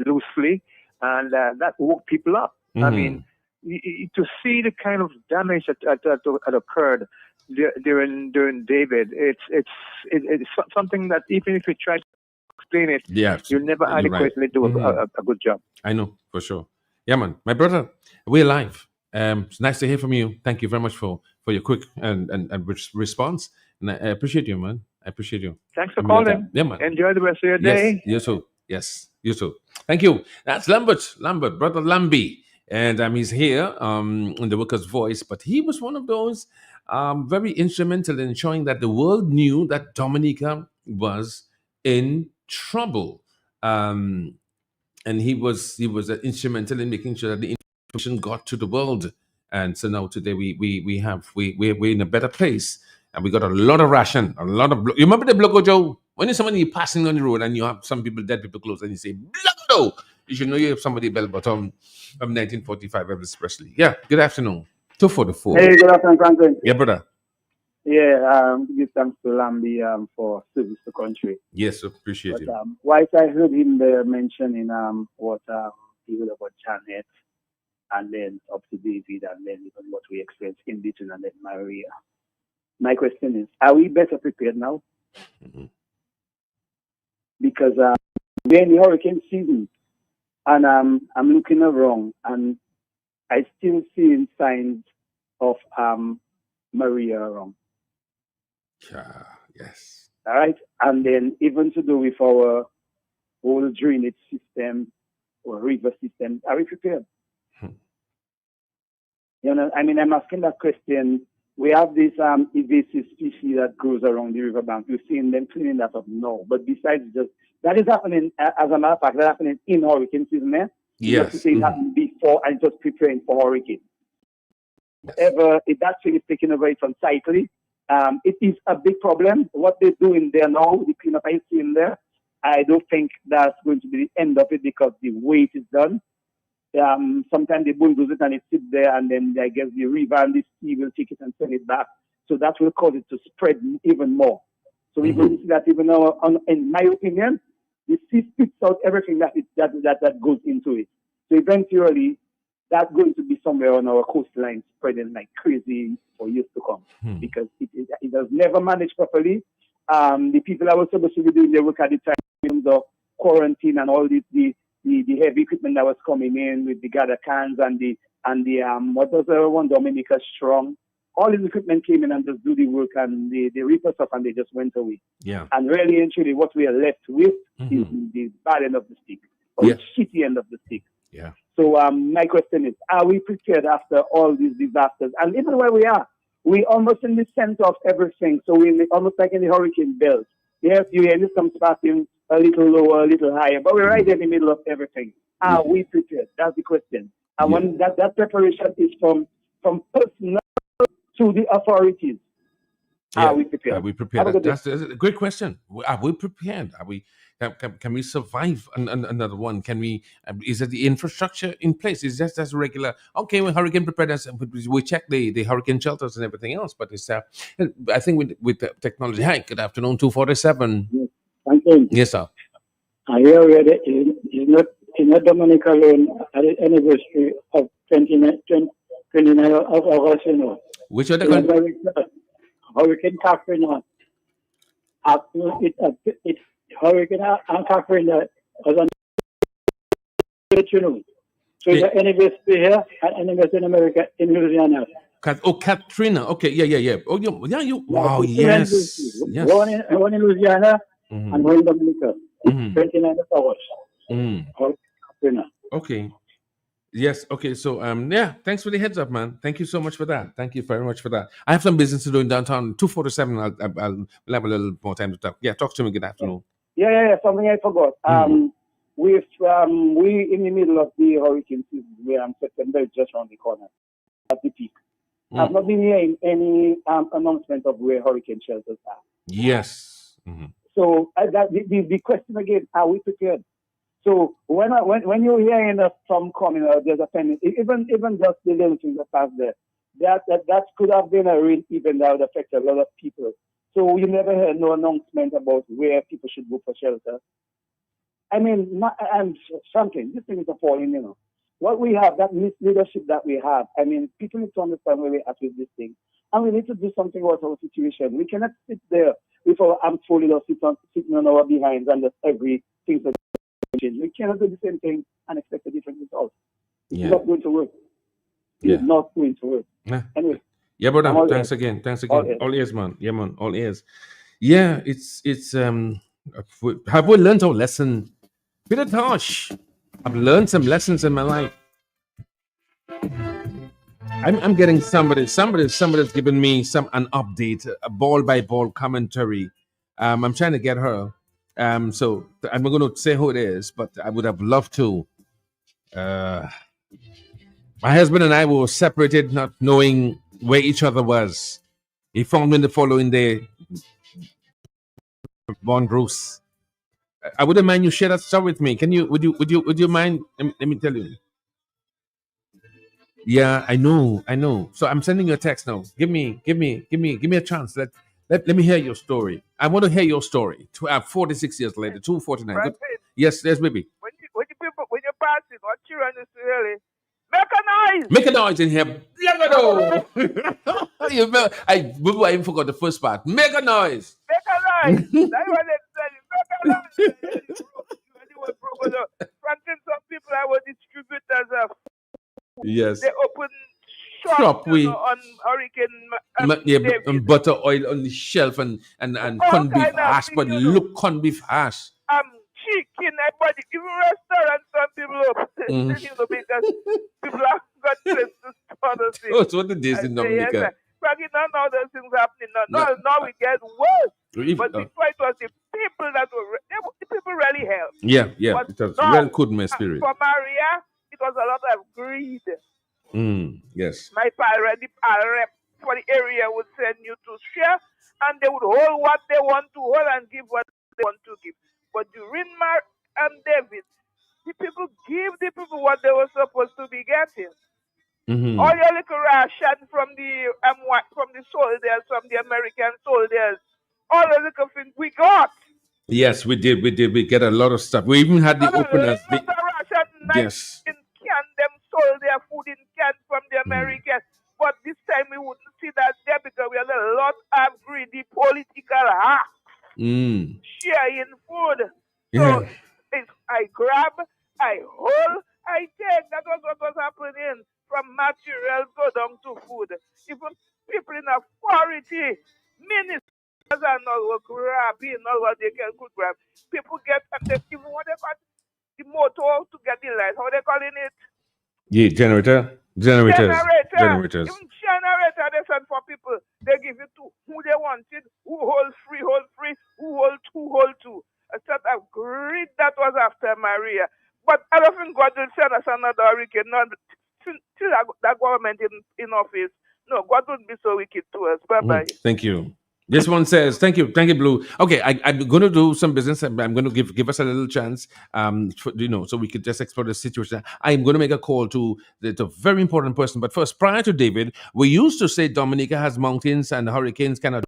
loosely. and that woke people up. I mean, to see the kind of damage that occurred during David, it's something that even if you try to explain it, you'll never adequately do a good job. I know, for sure. Yeah, man. My brother, we're live. It's nice to hear from you. Thank you very much for your quick and response. And I appreciate you, man. I appreciate you. Thanks for calling. Yeah, man. Enjoy the rest of your day. Yes, you too. Yes, you too. Thank you. That's Lambert, brother Lambi. And he's here in the Workers' Voice. But he was one of those very instrumental in showing that the world knew that Dominica was in trouble. And he was instrumental in making sure that the information got to the world. And so now today we're in a better place, and we got a lot of ration, a lot of. You remember the Bloco Joe? When you're somebody passing on the road and you have some people, dead people close, and you say Bloco, you should know you have somebody bell bottom from 1945 Elvis Presley. Yeah. Good afternoon. 244. Hey, good afternoon, Franklin. Yeah, brother. Yeah, give thanks to Lambi for service to country. Yes, appreciate it. Whilst I heard him there mentioning what he heard about Janet, and then up to David, and then even what we experienced in between, and then Maria. My question is, are we better prepared now? Because we're in the hurricane season, and I'm looking around, and I still see signs of Maria around. Yes. All right. And then even to do with our whole drainage system or river system, are we prepared? You know, I mean, I'm asking that question. We have this invasive species that grows around the riverbank. We've seen them cleaning that up now. But besides just, that is happening, as a matter of fact, that's happening in hurricane season, eh? Yes. Just to say it happened before and just preparing for hurricane. However, it actually is taking away from cycling. It is a big problem. What they're doing there now, the cleanup I see in there, I don't think that's going to be the end of it because the weight is done. Sometimes they bulldoze it and it sits there, and then I guess the river and the sea will take it and send it back. So that will cause it to spread even more. So we're going to see that even now, in my opinion, the sea spits out everything that goes into it. So eventually, that's going to be somewhere on our coastline spreading like crazy for years to come because it has never managed properly. The people that were supposed to be doing their work at the time in terms of quarantine and all the heavy equipment that was coming in with the gather cans and the what was the one, Dominica Strong. All this equipment came in and just do the work, and they ripped us up and they just went away. Yeah. And really and truly what we are left with is the bad end of the stick, or the shitty end of the stick. Yeah. So my question is, are we prepared after all these disasters? And even where we are, we almost in the center of everything. So we're almost like in the hurricane belt. Yes, you hear this comes passing a little lower, a little higher, but we're right in the middle of everything. Are we prepared? That's the question. And when that preparation is from personnel to the authorities. Are we prepared? Are we prepared? That's a great question. Are we prepared? Are we? Can we survive another one? Can we? Is it the infrastructure in place? Is just as regular? Okay, when hurricane preparedness, we check the hurricane shelters and everything else. But it's I think with the technology. Hi, good afternoon, 247. Yes, thank you. Yes, sir. I hear that is not Dominica alone at the anniversary of 29 of August. You know, which other country? Hurricane Katrina. Hurricane Katrina was on you know. So the anniversary here and anniversary in America in Louisiana. Katrina. Okay, yeah. Oh, yeah. Wow, yes. One in Louisiana and one in Dominica. 29 of August. Katrina. Okay. Yes. Okay. So, thanks for the heads up, man. Thank you so much for that. Thank you very much for that. I have some business to do in downtown. 247. We'll have a little more time to talk. Yeah, talk to me. Good afternoon. Yeah. Something I forgot. We in the middle of the hurricane season, where September is just around the corner at the peak. I've not been hearing any announcement of where hurricane shelters are. Yes. So the question again: are we prepared? So when you're hearing from coming out, there's a tendency, even just the little things that passed there, that could have been a real event that would affect a lot of people. So you never heard no announcement about where people should go for shelter. I mean, and something, this thing is appalling, you know. What we have, that leadership that we have, I mean, people need to understand where we're at with this thing. And we need to do something about our situation. We cannot sit there with our arms folded or sitting on our behinds and just everything that change. We cannot do the same thing and expect a different result. It's not going to work. It's not going to work. Anyway. Yeah, brother. Thanks again. All ears, man. Yeah, man. All ears. Yeah, it's have we learned our lesson? Peter Tosh, I've learned some lessons in my life. I'm getting somebody's giving me an update, a ball by ball commentary. I'm trying to get her. So I'm going to say who it is, but I would have loved to. My husband and I were separated, not knowing where each other was. He found me the following day, born Bruce. I wouldn't mind you share that story with me. Can you? Would you mind? Let me tell you. Yeah, I know. So I'm sending you a text now. Give me a chance. Let me hear your story. I want to hear your story. 46 years later, 249. Good. Yes, baby. When you pass it, or children is really Make a noise in here. I even forgot the first part. Make a noise. Make a noise. That's what they said. Make a noise. Frankly, some people I were distributors of. Yes. They open shop on Hurricane and butter oil on the shelf and corned beef hash, but look corned beef hash. Chicken, everybody, even restaurants, some people open. You know, because people have got places to store those things. Oh, it's what the days in Dominica. Frankly, now those things happening. Now we get worse. But before it was the people that were, the people really helped. Yeah, it was real good, my spirit. For Maria, it was a lot of greed. Yes. My parent, the rep for the area would send you to share, and they would hold what they want to hold and give what they want to give. But during Mark and David, the people give the people what they were supposed to be getting. All your little ration from the soldiers, from the American soldiers, all the little things we got. Yes, we did. We get a lot of stuff. We even had the openers. Yes. In can, them sold their food in can from the Americans. But this time we wouldn't see that there because we had a lot of greedy political hacks. Sharing food. So I grab, I hold, I take. That was what was happening. From material go down to food. Even people in authority, ministers are not grabbing all what they could grab. People get, and they even what they call the motor to get the light. How they calling it? Yeah, generators. Even generator, they send for people. They give it to who they wanted, who hold free, who hold two. A set of greed that was after Maria. But I don't think God will send us another hurricane. Not till that government in office. No, God wouldn't be so wicked to us. Bye-bye. Thank you. This one says, thank you, Blue. Okay, I'm going to do some business. I'm going to give us a little chance, so we could just explore the situation. I'm going to make a call to a very important person. But first, prior to David, we used to say Dominica has mountains and hurricanes cannot.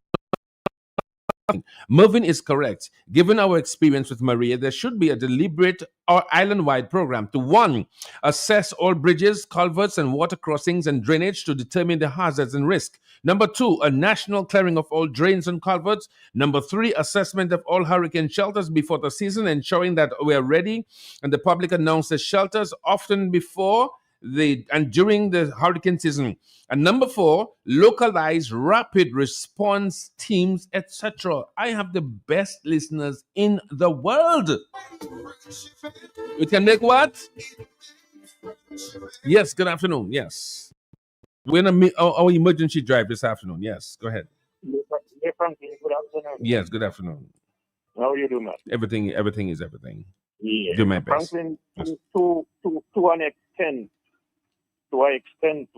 Mervyn is correct. Given our experience with Maria, there should be a deliberate or island-wide program to 1. Assess all bridges, culverts, and water crossings and drainage to determine the hazards and risk. Number 2, a national clearing of all drains and culverts. Number 3, assessment of all hurricane shelters before the season, ensuring that we are ready and the public announces shelters often before and during the hurricane season. And number 4, localized rapid response teams, etc. I have the best listeners in the world. We can make what? Yes, good afternoon. Yes. We're in our emergency drive this afternoon. Yes, go ahead. Hey, Frankie, good afternoon. Yes, good afternoon. How are you doing, man? Everything is everything. Yeah. Do my best. Franklin, to an extent,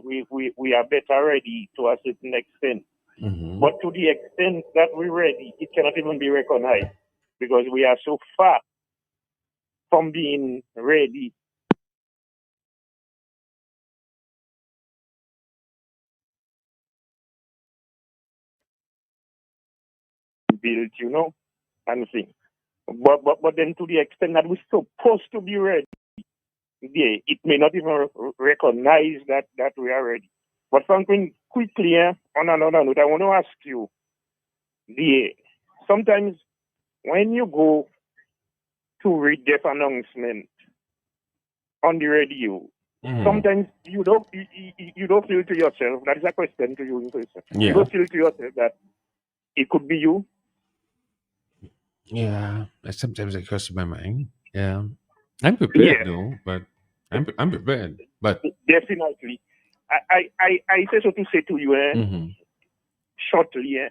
we are better ready to a certain extent. But to the extent that we're ready, it cannot even be recognized because we are so far from being ready. Build, and things. But then to the extent that we're supposed to be ready, yeah, it may not even recognize that we are ready. But Franklin, quickly, on another note, I want to ask you, sometimes when you go to read death announcement on the radio, sometimes you don't feel to yourself, that is a question to you in person, you don't feel to yourself that it could be you? Yeah, sometimes it crosses my mind. Yeah, I'm prepared though, but I'm prepared. But definitely, I say so to say to you, shortly,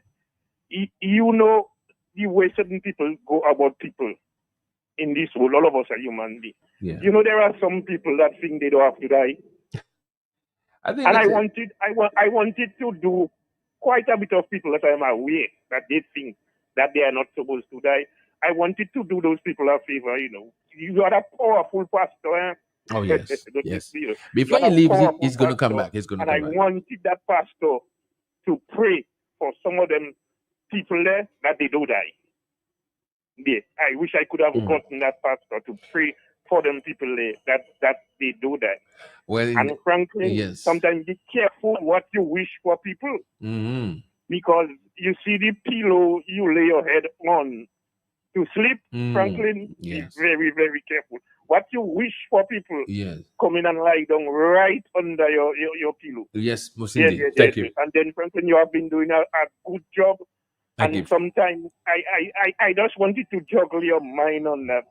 you know the way certain people go about people in this world. All of us are human beings. Yeah. You know, there are some people that think they don't have to die. I wanted to do quite a bit of people that I am aware that they think that they are not supposed to die. I wanted to do those people a favor, you know. You are a powerful pastor. Oh, yes. Yes. Before he leaves, he's going to come back. He's going to come back. And I wanted that pastor to pray for some of them people there that they don't die. Yeah, I wish I could have gotten that pastor to pray for them people there that they do that. Well, and frankly, sometimes be careful what you wish for people. Because you see the pillow you lay your head on to sleep, Franklin, be very, very careful. What you wish for people, come in and lie down right under your pillow. Yes, most indeed. Thank you. And then, Franklin, you have been doing a good job. And sometimes I just wanted to juggle your mind on that.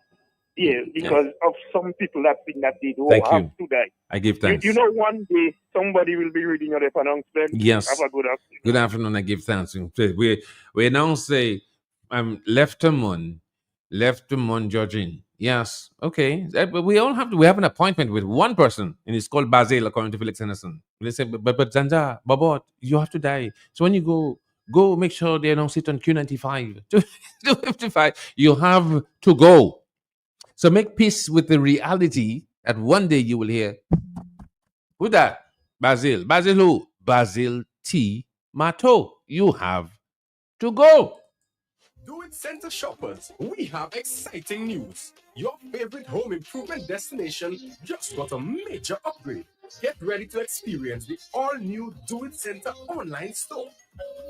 Yeah, because of some people that think that they don't have to die. I give thanks. You know, one day somebody will be reading your announcement. Yes. Have a good afternoon. Good afternoon. I give thanks. We now say left to Mun judging. Yes. Okay. But we have an appointment with one person, and it's called Basil, according to Felix Henderson. They say, but Zanja, Babot, you have to die. So when you go make sure they don't sit on Q95. 255. You have to go. So make peace with the reality that one day you will hear, who that? Basil. Basil who? Basil T. Mato. You have to go. Do It Center shoppers, we have exciting news. Your favorite home improvement destination just got a major upgrade. Get ready to experience the all-new Do It Center online store.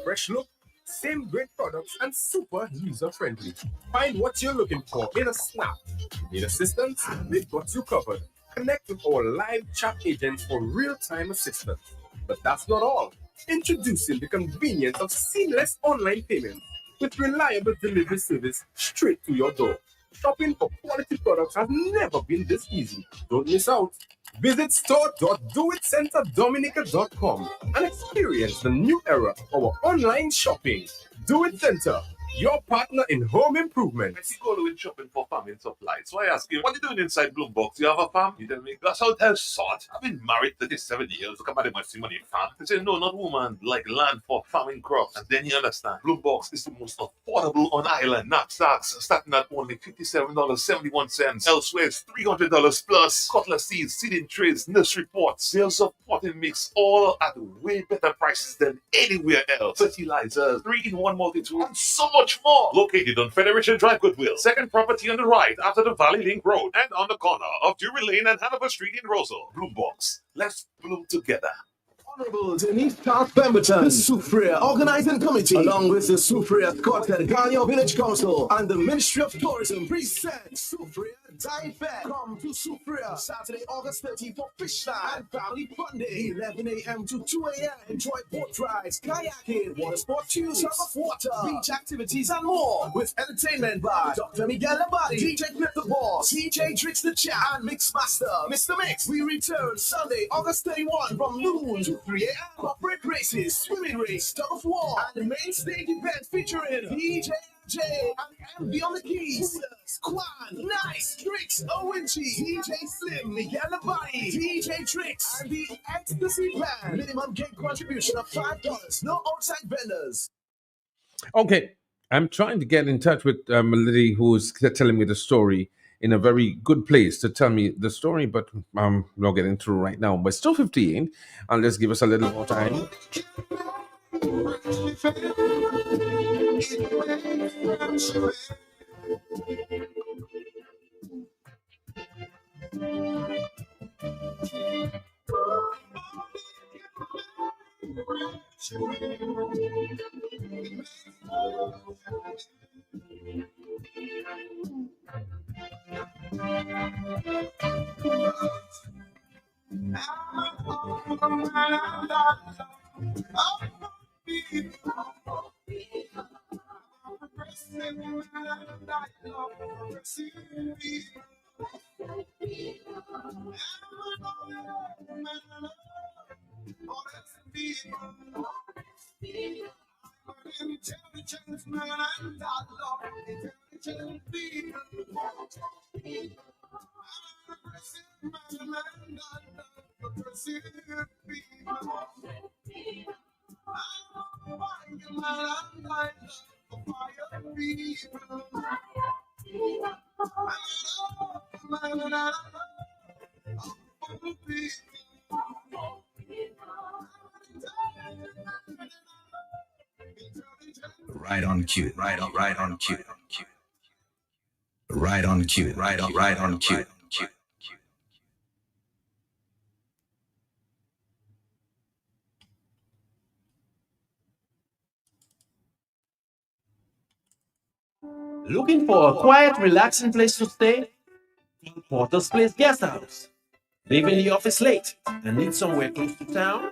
Fresh look, same great products, and super user-friendly. Find what you're looking for in a snap. Need assistance? We've got you covered. Connect with our live chat agents for real-time assistance. But that's not all. Introducing the convenience of seamless online payments with reliable delivery service straight to your door. Shopping for quality products has never been this easy. Don't miss out. Visit store.doitcenterdominica.com and experience the new era of our online shopping. Do It Center, your partner in home improvement. I see Golo in shopping for farming supplies. So I ask you, what are you doing inside Bloombox? You have a farm? You tell me, that's how tell sort. I've been married 37 years. Look at my money farm. They say, no, not woman, like land for farming crops. And then you understand, Bloombox is the most affordable on island. Knapsacks starting at only $57.71. Elsewhere, it's $300 plus. Cutlass seeds, seeding trays, nursery pots, sales of potting mix, all at way better prices than anywhere else. Fertilizers, 3-in-1 multi-tool, and so much more. Located on Federation Drive, Goodwill. Second property on the right after the Valley Link Road and on the corner of Drury Lane and Hanover Street in Rosal. Bloombox. Let's bloom together. Honorable Denise Clark Pemberton, the Soufriere Organizing Committee, along with the Soufriere Scotland Ghanaian Village Council and the Ministry of Tourism, present Soufriere Dine Fair. Come to Soufriere Saturday, August 13th for Fish Night and Family Fun Day, 11 a.m. to 2 a.m. Enjoy boat rides, kayaking, water sport tunes, tug of water, beach activities, and more. With entertainment by Dr. Miguel Labadi, DJ Flip the Boss, DJ Tricks the Chat, and Mixmaster, Mr. Mix. We return Sunday, August 31 from noon to 3 a.m. Corporate races, swimming race, tug of war, and the main stage event featuring DJ J and MB on the keys, Squan, Nice, Tricks, ONG, DJ Slim, Miguel Labadi, DJ Tricks, and the Ecstasy Band. Minimum gate contribution of $5. No outside vendors. Okay, I'm trying to get in touch with a lady who's telling me the story in a very good place to tell me the story, but I'm not getting through right now. But still 15, and let's give us a little more time. Intelligent man and I love intelligent people. I'm a progressive man and I love progressive people. I'm a fire man and I love fire people. I'm a man and I love people. Right on cue, right on cue. Right on cue, right on cue. Looking for a quiet, relaxing place to stay? Porter's Place Guest House. Leaving the office late and need somewhere close to town?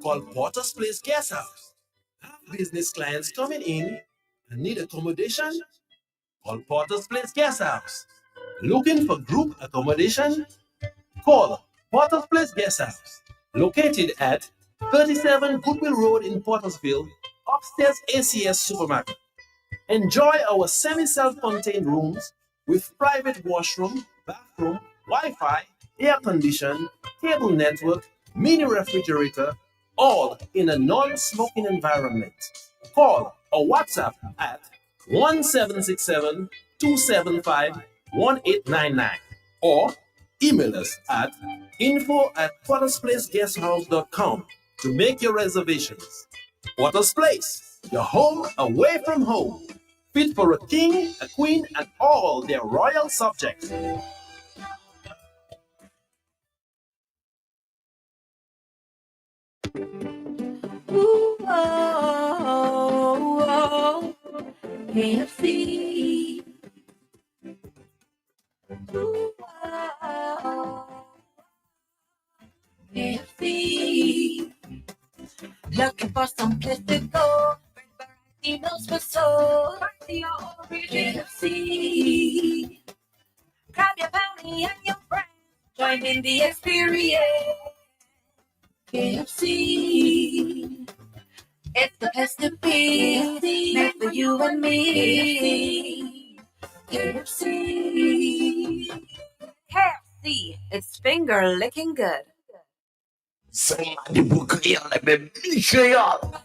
Call Porter's Place Guest House. Have business clients coming in and need accommodation? Call Porter's Place Guest House. Looking for group accommodation? Call Porter's Place Guest House. Located at 37 Goodwill Road in Portersville, upstairs ACS Supermarket. Enjoy our semi-self-contained rooms with private washroom, bathroom, Wi-Fi, air condition, cable network, mini refrigerator, all in a non-smoking environment. Call or WhatsApp at 1767-275-1899 or email us at info@portersplaceguesthouse.com to make your reservations. Porter's Place, your home away from home. Fit for a king, a queen, and all their royal subjects. Ooh, oh, oh, KFC. Ooh, oh, KFC. Looking for some place to go. He knows for so. KFC. Grab your family and your friends. Join in the experience. KFC. It's the place to be. Made for you and me. KFC. KFC. It's finger licking good. Somebody book here, like the Michelle.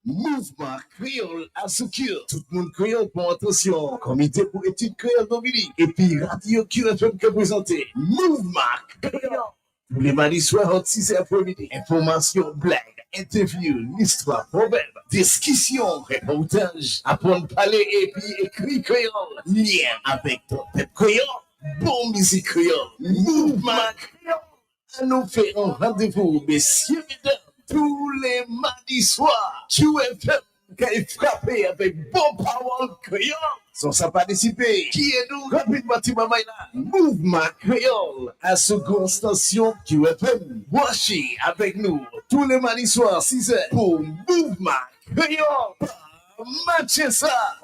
Mouvement créole à Soukir. Tout le monde créole pour attention. Comité pour études créole Dominique. Et puis Radio Culture que présenter. Mouvement créole. Tous les mardis soirs en 6 après-midi. Information, blague, interview, l'histoire, proverbe, discussion, reportage, apprendre à parler et puis écrit créole. Lien avec ton peuple créole. Bon musique créole. Mouvement créole. À nous faire un rendez-vous, messieurs, mesdames. Tous les mardis soirs, QFM qui est frappé avec bon power créole. Sans ça participer, qui est nous rapidement Timamaïla, Mouvement créole à ce grande station QFM. Voici avec nous tous les mardis soirs 6h pour Mouvement créole. Matchez ça.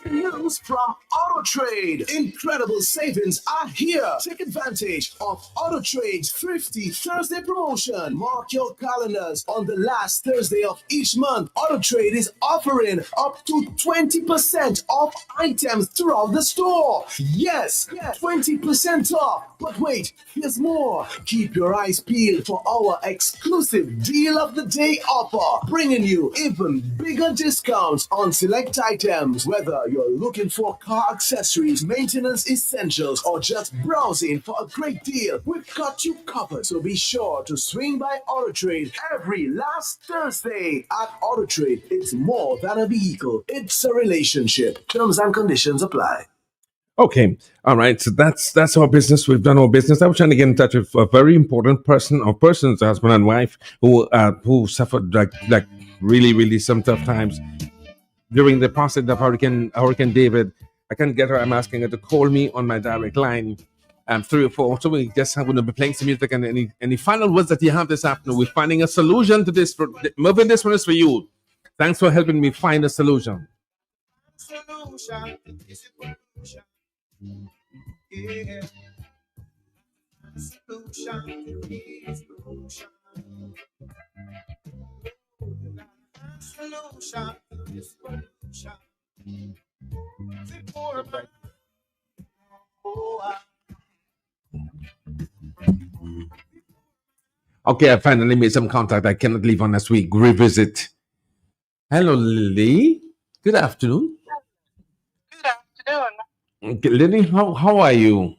News from AutoTrade. Incredible savings are here. Take advantage of AutoTrade's Thrifty Thursday promotion. Mark your calendars on the last Thursday of each month. AutoTrade is offering up to 20% off items throughout the store. Yes, 20% off. But wait, here's more. Keep your eyes peeled for our exclusive Deal of the Day offer, bringing you even bigger discounts on select items. Whether you're looking for car accessories, maintenance essentials, or just browsing for a great deal, we've got you covered. So be sure to swing by AutoTrade every last Thursday. At AutoTrade, it's more than a vehicle, it's a relationship. Terms and conditions apply. Okay, all right. So that's our business. We've done our business. I was trying to get in touch with a very important person or persons, husband and wife, who suffered like really some tough times during the passing of Hurricane David. I can't get her. I'm asking her to call me on my direct line, 3 or 4. So we just going to be playing some music. And any final words that you have this afternoon? We're finding a solution to this. Moving this one is for you. Thanks for helping me find a solution. Solution is evolution. Yeah. Solution is evolution. Solution is evolution. Okay, I finally made some contact. I cannot leave unless we revisit. Hello, Lily. Good afternoon. Good afternoon. Okay, Lily, how are you?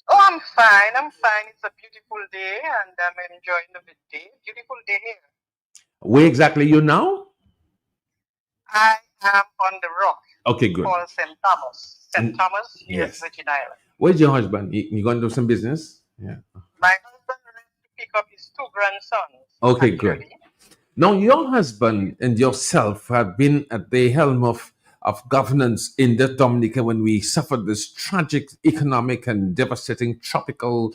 Oh, I'm fine. I'm fine. It's a beautiful day and I'm enjoying the day. Beautiful day here. Where exactly you now? I am on the rock. Okay, good. Called St. Thomas. St. Thomas, Yes. Virgin Island. Where's your husband? You going to do some business? Yeah. My husband went to pick up his 2 grandsons. Okay, good. Now, your husband and yourself have been at the helm of governance in the Dominica when we suffered this tragic economic and devastating tropical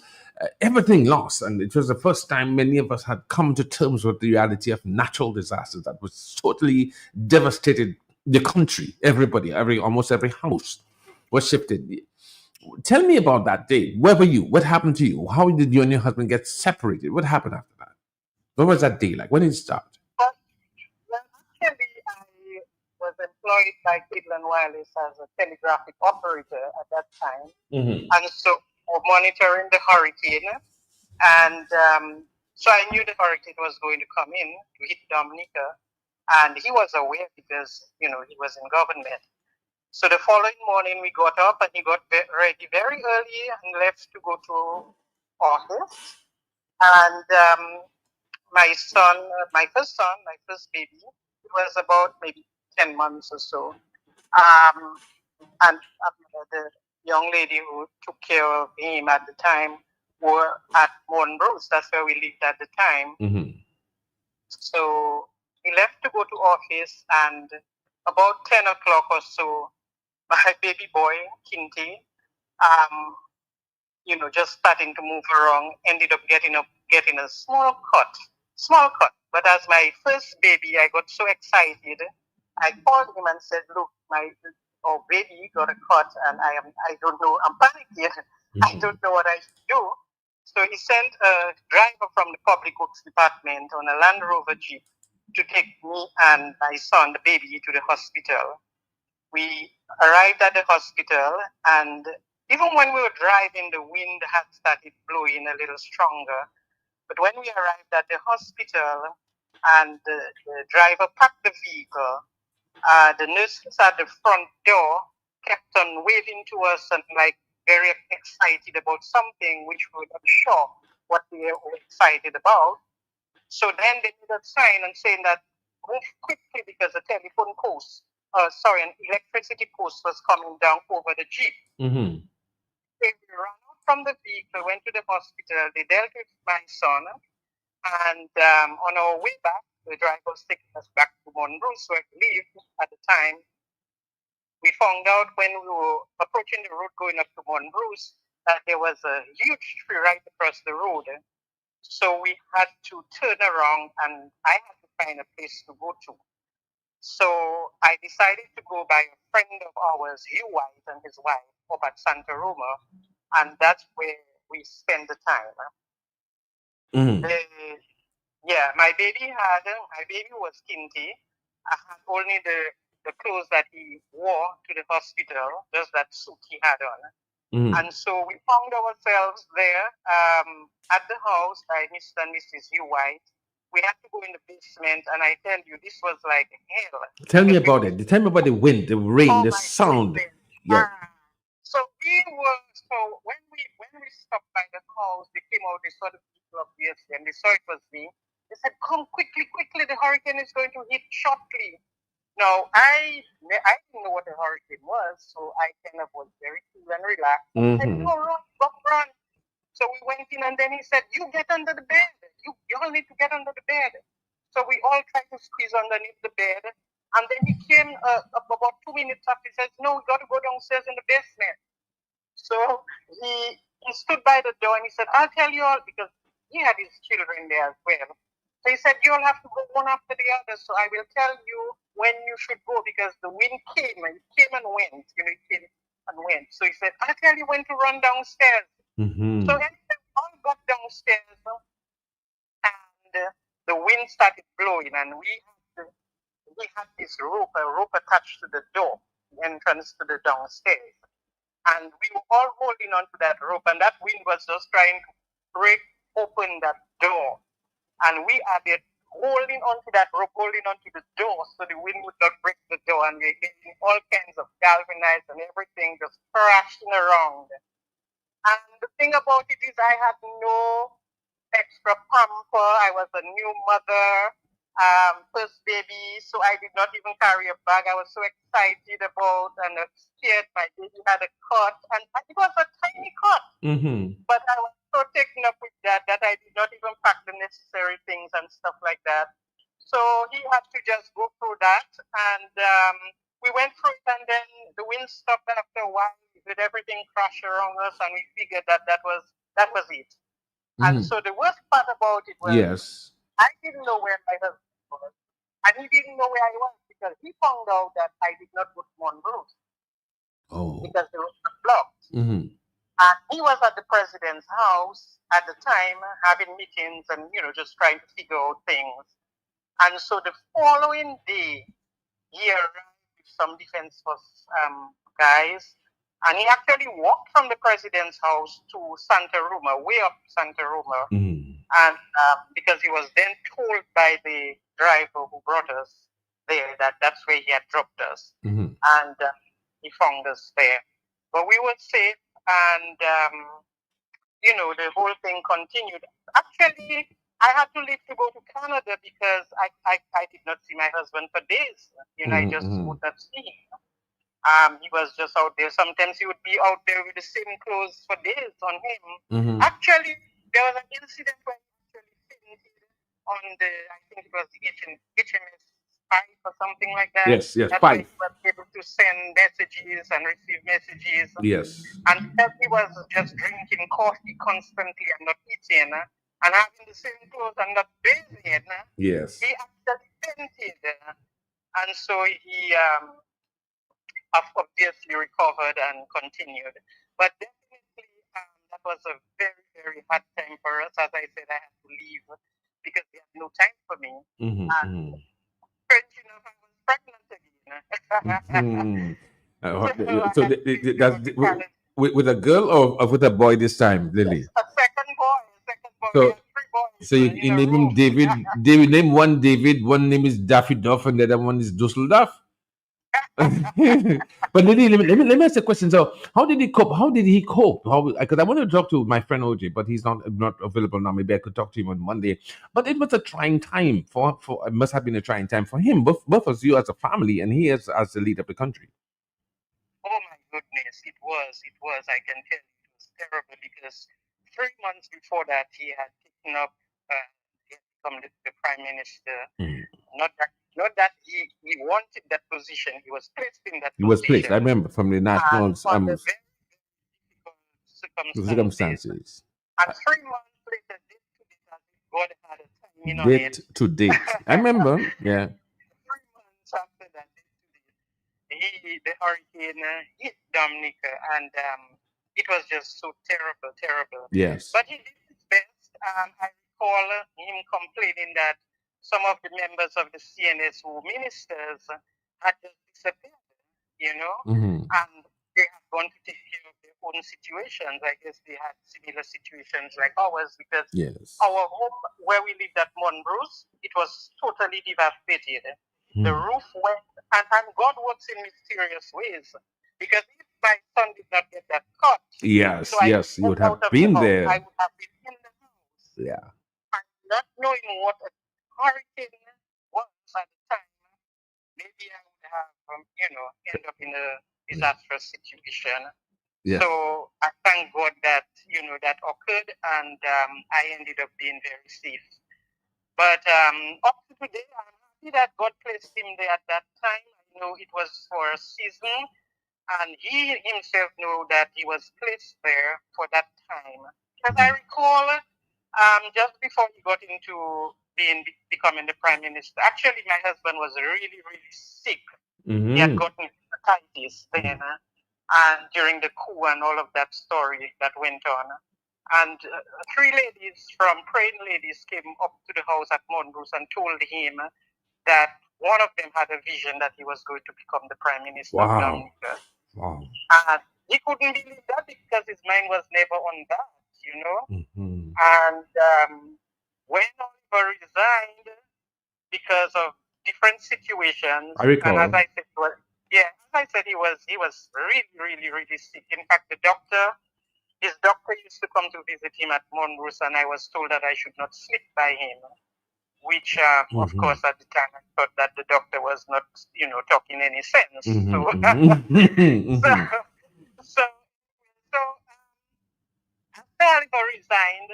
everything lost. And it was the first time many of us had come to terms with the reality of natural disasters that was totally devastated the country. Everybody, almost every house was shifted. Tell me about that day. Where were you? What happened to you? How did you and your husband get separated? What happened after that? What was that day like? When did it start? Well, actually, I was employed by Cable and Wireless as a telegraphic operator at that time. Mm-hmm. And so monitoring the hurricane. And so I knew the hurricane was going to come in to hit Dominica. And he was aware because, he was in government. So the following morning we got up and he got ready very early and left to go to office. And my son, my first baby, was about maybe 10 months or so. And the young lady who took care of him at the time were at Montrose. That's where we lived at the time. Mm-hmm. So he left to go to office, and about 10 o'clock or so, my baby boy, Kinty, just starting to move around, ended up getting a small cut. But as my first baby, I got so excited. I called him and said, "Look, my baby got a cut, and I don't know. I'm panicking. I don't know what I should do." So he sent a driver from the Public Works Department on a Land Rover Jeep to take me and my son, the baby, to the hospital. We arrived at the hospital, and even when we were driving, the wind had started blowing a little stronger. But when we arrived at the hospital and the driver parked the vehicle, the nurses at the front door kept on waving to us and very excited about something which we were not sure what they were excited about. So then they made a sign and saying that move quickly because a telephone post, an electricity post was coming down over the Jeep. Mm-hmm. We ran out from the vehicle, went to the hospital. They dealt with my son, and on our way back, the driver was taking us back to Montrose, where we lived at the time. We found out when we were approaching the road going up to Montrose that there was a huge tree right across the road. So we had to turn around, and I had to find a place to go to. So I decided to go by a friend of ours, Hugh White, and his wife up at Santa Roma, and that's where we spent the time. Mm-hmm. My baby was Kinty. I had only the clothes that he wore to the hospital, just that suit he had on. Mm-hmm. And so we found ourselves there at the house by Mr. and Mrs. Hugh White. We had to go in the basement, and I tell you, this was like hell. Tell me about it. Tell me about the wind, the rain, the sound. Yeah. So when we stopped by the house, they came out, they saw the people obviously, and they saw it was me. They said, "Come quickly, the hurricane is going to hit shortly." No, I didn't know what a hurricane was, so I kind of was very cool and relaxed. I said, no, run. So we went in, and then he said, you get under the bed. You all need to get under the bed. So we all tried to squeeze underneath the bed. And then he came about 2 minutes after. He says, no, we got to go downstairs in the basement. So he stood by the door and he said, I'll tell you all, because he had his children there as well. So he said, you all have to go one after the other. So I will tell you when you should go, because the wind came and went. It came and went. So he said, I'll tell you when to run downstairs. So anyway, we all got downstairs, and the wind started blowing, and we had this rope attached to the door, the entrance to the downstairs. And we were all holding onto that rope, and that wind was just trying to break open that door. And we are there holding onto that rope, holding onto the door, so the wind would not break the door. And we're getting all kinds of galvanized and everything just crashing around. And the thing about it is I had no extra pamper. I was a new mother, first baby, so I did not even carry a bag. I was so excited about and scared my baby had a cut, and it was a tiny cut. But I was so taken up with that I did not even pack the necessary things and stuff like that. So he had to just go through that, and we went through it, and then the wind stopped after a while with everything crash around us, and we figured that was it. And so the worst part about it was I didn't know where my husband was, and he didn't know where I was, because he found out that I did not go to Monroe's because the road was blocked. And he was at the president's house at the time having meetings and, just trying to figure out things. And so the following day, he arrived with some defense force guys, and he actually walked from the president's house to Santa Roma, way up Santa Roma, and because he was then told by the driver who brought us there that that's where he had dropped us, and he found us there. But we were safe, and the whole thing continued. Actually, I had to leave to go to Canada because I did not see my husband for days. I just would not see him. He was just out there. Sometimes he would be out there with the same clothes for days on him. Actually, there was an incident where he actually fainted on I think it was the HMS 5 or something like that. Yes, That's 5. where he was able to send messages and receive messages. Yes. And because he was just drinking coffee constantly and not eating, and having the same clothes and not bathing, Yes. he actually fainted. And so he obviously recovered and continued. But definitely, that was a very, very hard time for us. As I said, I had to leave because they had no time for me. And strange enough, I was pregnant again. So that's with a girl or with a boy this time, Lily? A second boy. So, We had 3 boys. so you name him David. David, name one David. One name is Daffy Duff, and the other one is Dusseldorf. But Lily, let me ask a question. So, how did he cope? Because I want to talk to my friend OJ, but he's not available now. Maybe I could talk to him on Monday. But it was a trying time for it must have been a trying time for him, both of you as a family, and he as the leader of the country. Oh my goodness, it was. I can tell you, it was terrible because 3 months before that, he had taken up, he had become the prime minister. Not that he wanted that position. He was placed in that position. He was placed. I remember from the national under very difficult circumstances. And 3 months later, God had a timing on Date it. to date. I remember. Yeah. 3 months after that, the hurricane hit Dominica, and it was just so terrible. Yes. But he did his best. I recall him complaining that some of the members of the CNS who ministers had just disappeared, and they had gone to take care of their own situations. I guess they had similar situations like ours, because our home where we lived at Monroe's, it was totally devastated. The roof went, and God works in mysterious ways. Because if my son did not get that cut, yes, you would have been there. I would have been in the house. Yeah. And not knowing what a hurricane was at the time, maybe I would end up in a disastrous situation. Yes. So I thank God that that occurred, and I ended up being very safe. But up to today, I'm happy that God placed him there at that time. I know it was for a season, and he himself knew that he was placed there for that time. As I recall, just before he got into becoming the prime minister, actually my husband was really, really sick. He had gotten hepatitis then, and during the coup and all of that story that went on. And three ladies from praying ladies came up to the house at Mongoose and told him that one of them had a vision that he was going to become the prime minister of Dominica. Wow. And he couldn't believe that because his mind was never on that, And when Oliver resigned because of different situations, I recall. and as I said, he was really, really, really sick. In fact, his doctor used to come to visit him at Mongoose, and I was told that I should not sleep by him, which, of course, at the time I thought that the doctor was not, talking any sense. So after Oliver resigned,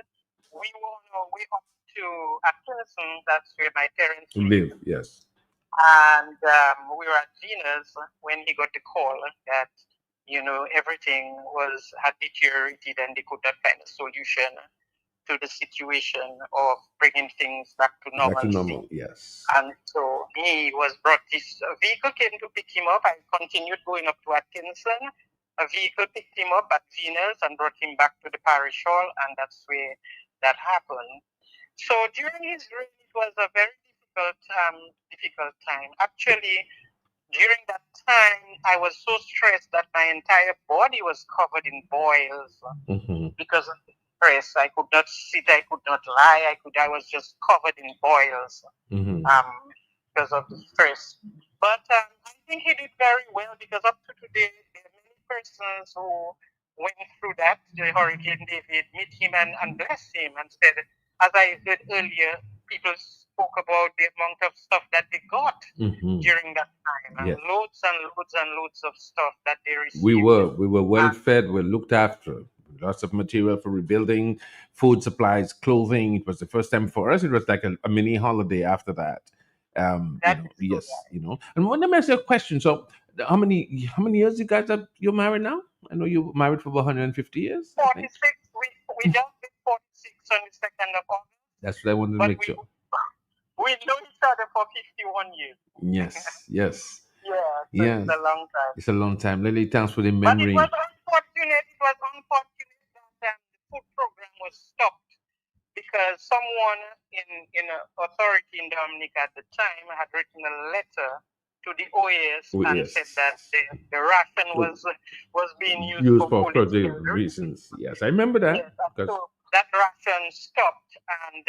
we were on our way up to Atkinson. That's where my parents live. Yes. And we were at Venus when he got the call that, everything had deteriorated and they could not find a solution to the situation of bringing things back to normalcy. Back to normal, yes. And so he was brought, this vehicle came to pick him up. I continued going up to Atkinson. A vehicle picked him up at Venus and brought him back to the parish hall, and that's where that happened. So during his reign, it was a very difficult time. Actually, during that time, I was so stressed that my entire body was covered in boils because of the stress. I could not sit, I could not lie, I was just covered in boils because of the stress. But I think he did very well because up to today, there are many persons who went through that, the Hurricane David, meet him and bless him and said, as I said earlier, people spoke about the amount of stuff that they got during that time, and loads and loads and loads of stuff that they received. We were well fed, well looked after. Lots of material for rebuilding, food supplies, clothing. It was the first time for us. It was like a mini holiday after that. And let me ask you a question. So, how many years you guys you're married now? I know you're married for about 150 years. 46. We just did 46 on the 2nd of August. That's what I wanted to make sure. We know each other for 51 years. Yes. Yeah, so it's a long time. It's a long time. Lily, thanks for the But memory. it was unfortunate that the food program was stopped because someone in authority in Dominica at the time had written a letter to the OAS and said that the ration was being used for political reasons. Yes, I remember that. Yes, so that ration stopped, and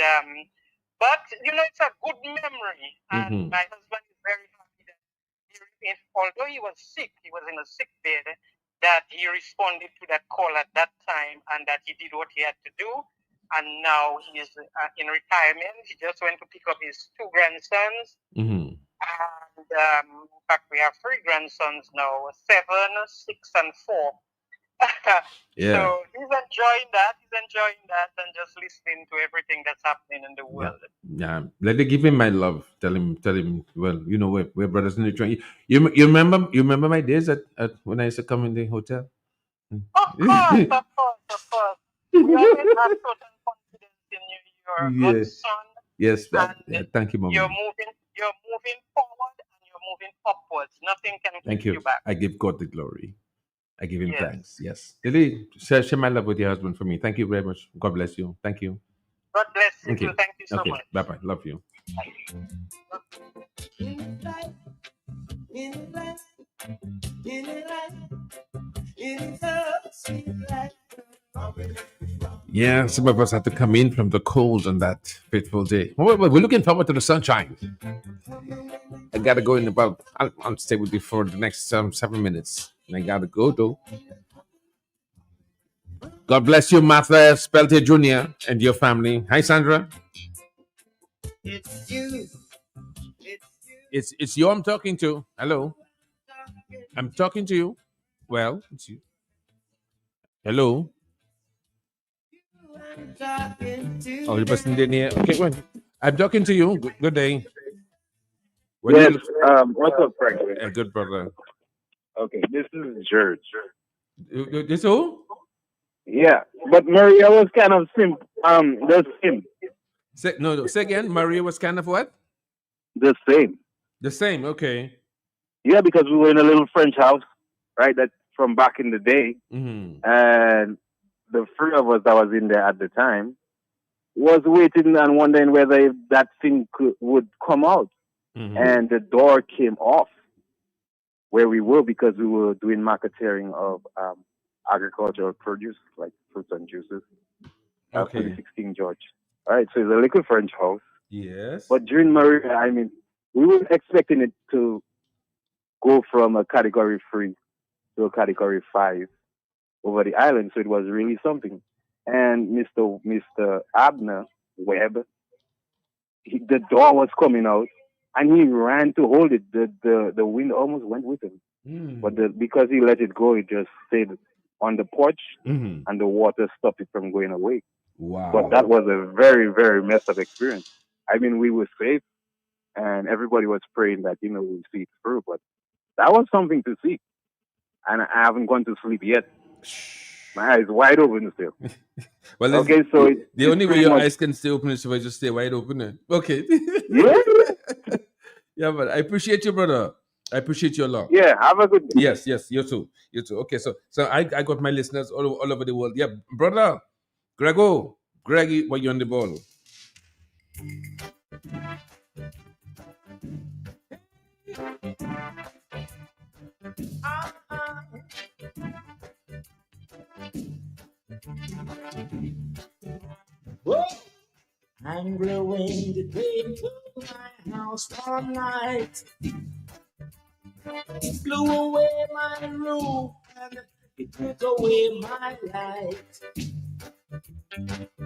but it's a good memory, and my husband is very happy that although he was sick, he was in a sick bed, that he responded to that call at that time, and that he did what he had to do. And now he is in retirement. He just went to pick up his 2 grandsons. And in fact, we have 3 grandsons now, 7, 6, and 4. So he's enjoying that and just listening to everything that's happening in the world. Yeah. Let me give him my love. Tell him. Well, we're brothers in the joint. You remember my days at when I used to come in the hotel? Of course. We always have total confidence in you. You're a good son. Yes, thank you, Mom. You're moving forward and you're moving upwards. Nothing can keep you back. I give God the glory. I give him thanks. Yes. Lily, share my love with your husband for me. Thank you very much. God bless you. Thank you. God bless you too. Thank you so much. Bye-bye. Love you. Yeah, some of us had to come in from the cold on that fateful day. We're looking forward to the sunshine. I gotta go in about. I'll stay with you for the next 7 minutes. And I gotta go though. God bless you, Martha Spelte Jr. and your family. Hi, Sandra. It's you. It's you I'm talking to. Hello. I'm talking to you. Well, it's you. Hello. Oh, the person didn't hear. Okay, well, I'm talking to you. Good day. What do Yes. you? What's up, Franklin? Good brother. Okay, this is George. This who? Yeah, but Maria was kind of the same. Say again. Maria was kind of what? The same. The same. Okay. Yeah, because we were in a little French house, right? That from back in the day, Mm-hmm. and the three of us that was in there at the time was waiting and wondering whether that thing would come out, and the door came off where we were because we were doing marketeering of agricultural produce like fruits and juices. Okay. 2016 George. All right, so it's a little French house. Yes. But during Maria, I mean, we were expecting it to go from a category 3 to a category 5 over the island, so it was really something. And Mr. Abner Webb, the door was coming out, and he ran to hold it. The wind almost went with him, but because he let it go, it just stayed on the porch, and the water stopped it from going away. Wow! But that was a very, very messed up experience. I mean, we were safe, and everybody was praying that we'd see it through. But that was something to see, and I haven't gone to sleep yet. My eyes wide open still. Well, okay, so the only way your eyes can stay open is if I just stay wide open. Okay. Yeah. Yeah, but I appreciate you, brother. I appreciate you a lot. Yeah, have a good day. Yes, you too. You too. Okay, so I got my listeners all over the world. Yeah, brother, Greggy, why you on the ball? Whoa. Angry wind came to my house all night. It blew away my roof and it took away my light.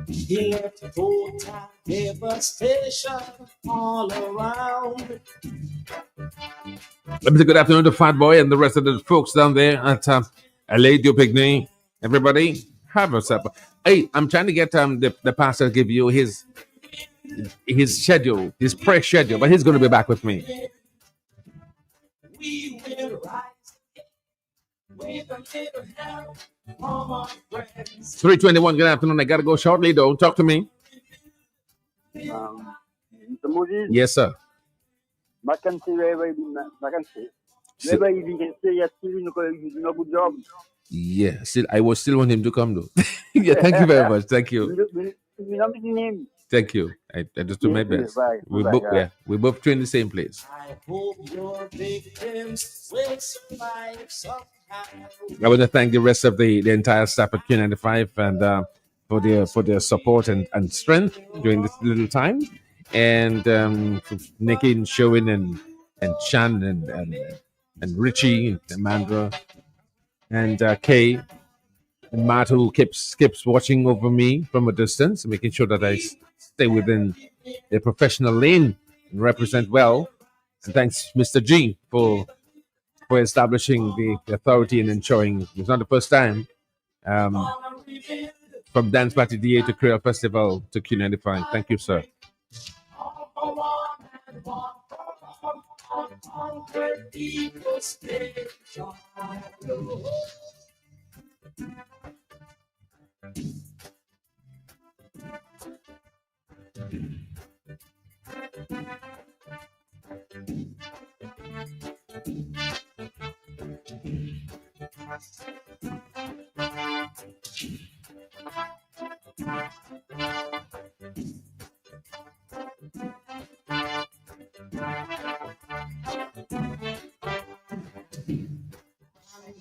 He left total devastation all around. Let me say good afternoon to Fat Boy and the rest of the folks down there at LA Picnic. Everybody, have a supper. Hey, I'm trying to get the pastor to give you his schedule, his prayer schedule, but he's going to be back with me. We will rise with a little help from our friends. 3:21. Good afternoon. I gotta go shortly though. Talk to me. Mr. Moses? Yes, sir. I can say wherever you can say yes, you do a good job. Yeah, I still want him to come though. Yeah, thank you very much. Thank you. We don't need name. Thank you. I just do my best. We both train the same place. I hope your victims will survive somehow. I want to thank the rest of the entire staff at Q95 and for their support and strength during this little time, and Nikki and Sherwin and Chan and Richie and Amandra and Kay and Matt, who keeps watching over me from a distance, making sure that I stay within a professional lane and represent well. And thanks, Mr. G, for establishing the authority and ensuring it's not the first time from Dance Party DA to Creole Festival to Q95. Thank you, sir.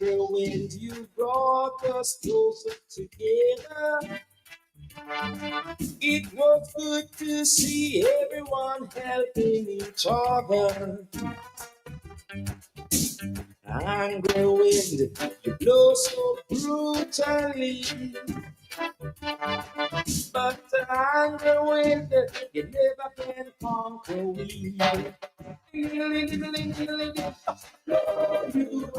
When you brought us closer together, it was good to see everyone helping each other. Angry wind, you blow so brutally, but the angry wind, you never can conquer we. Blow you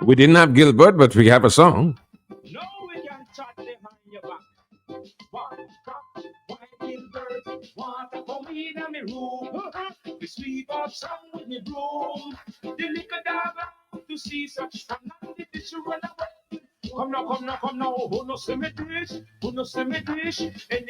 We didn't have Gilbert, but we have a song. No, we can chat behind your back. One cup, one Gilbert, water come in my room. We sweep up some with me broom. The liquor dog to see such fun. The dish run away. Come now, come now, come now. Who no see me dish? Who no see me dish? Any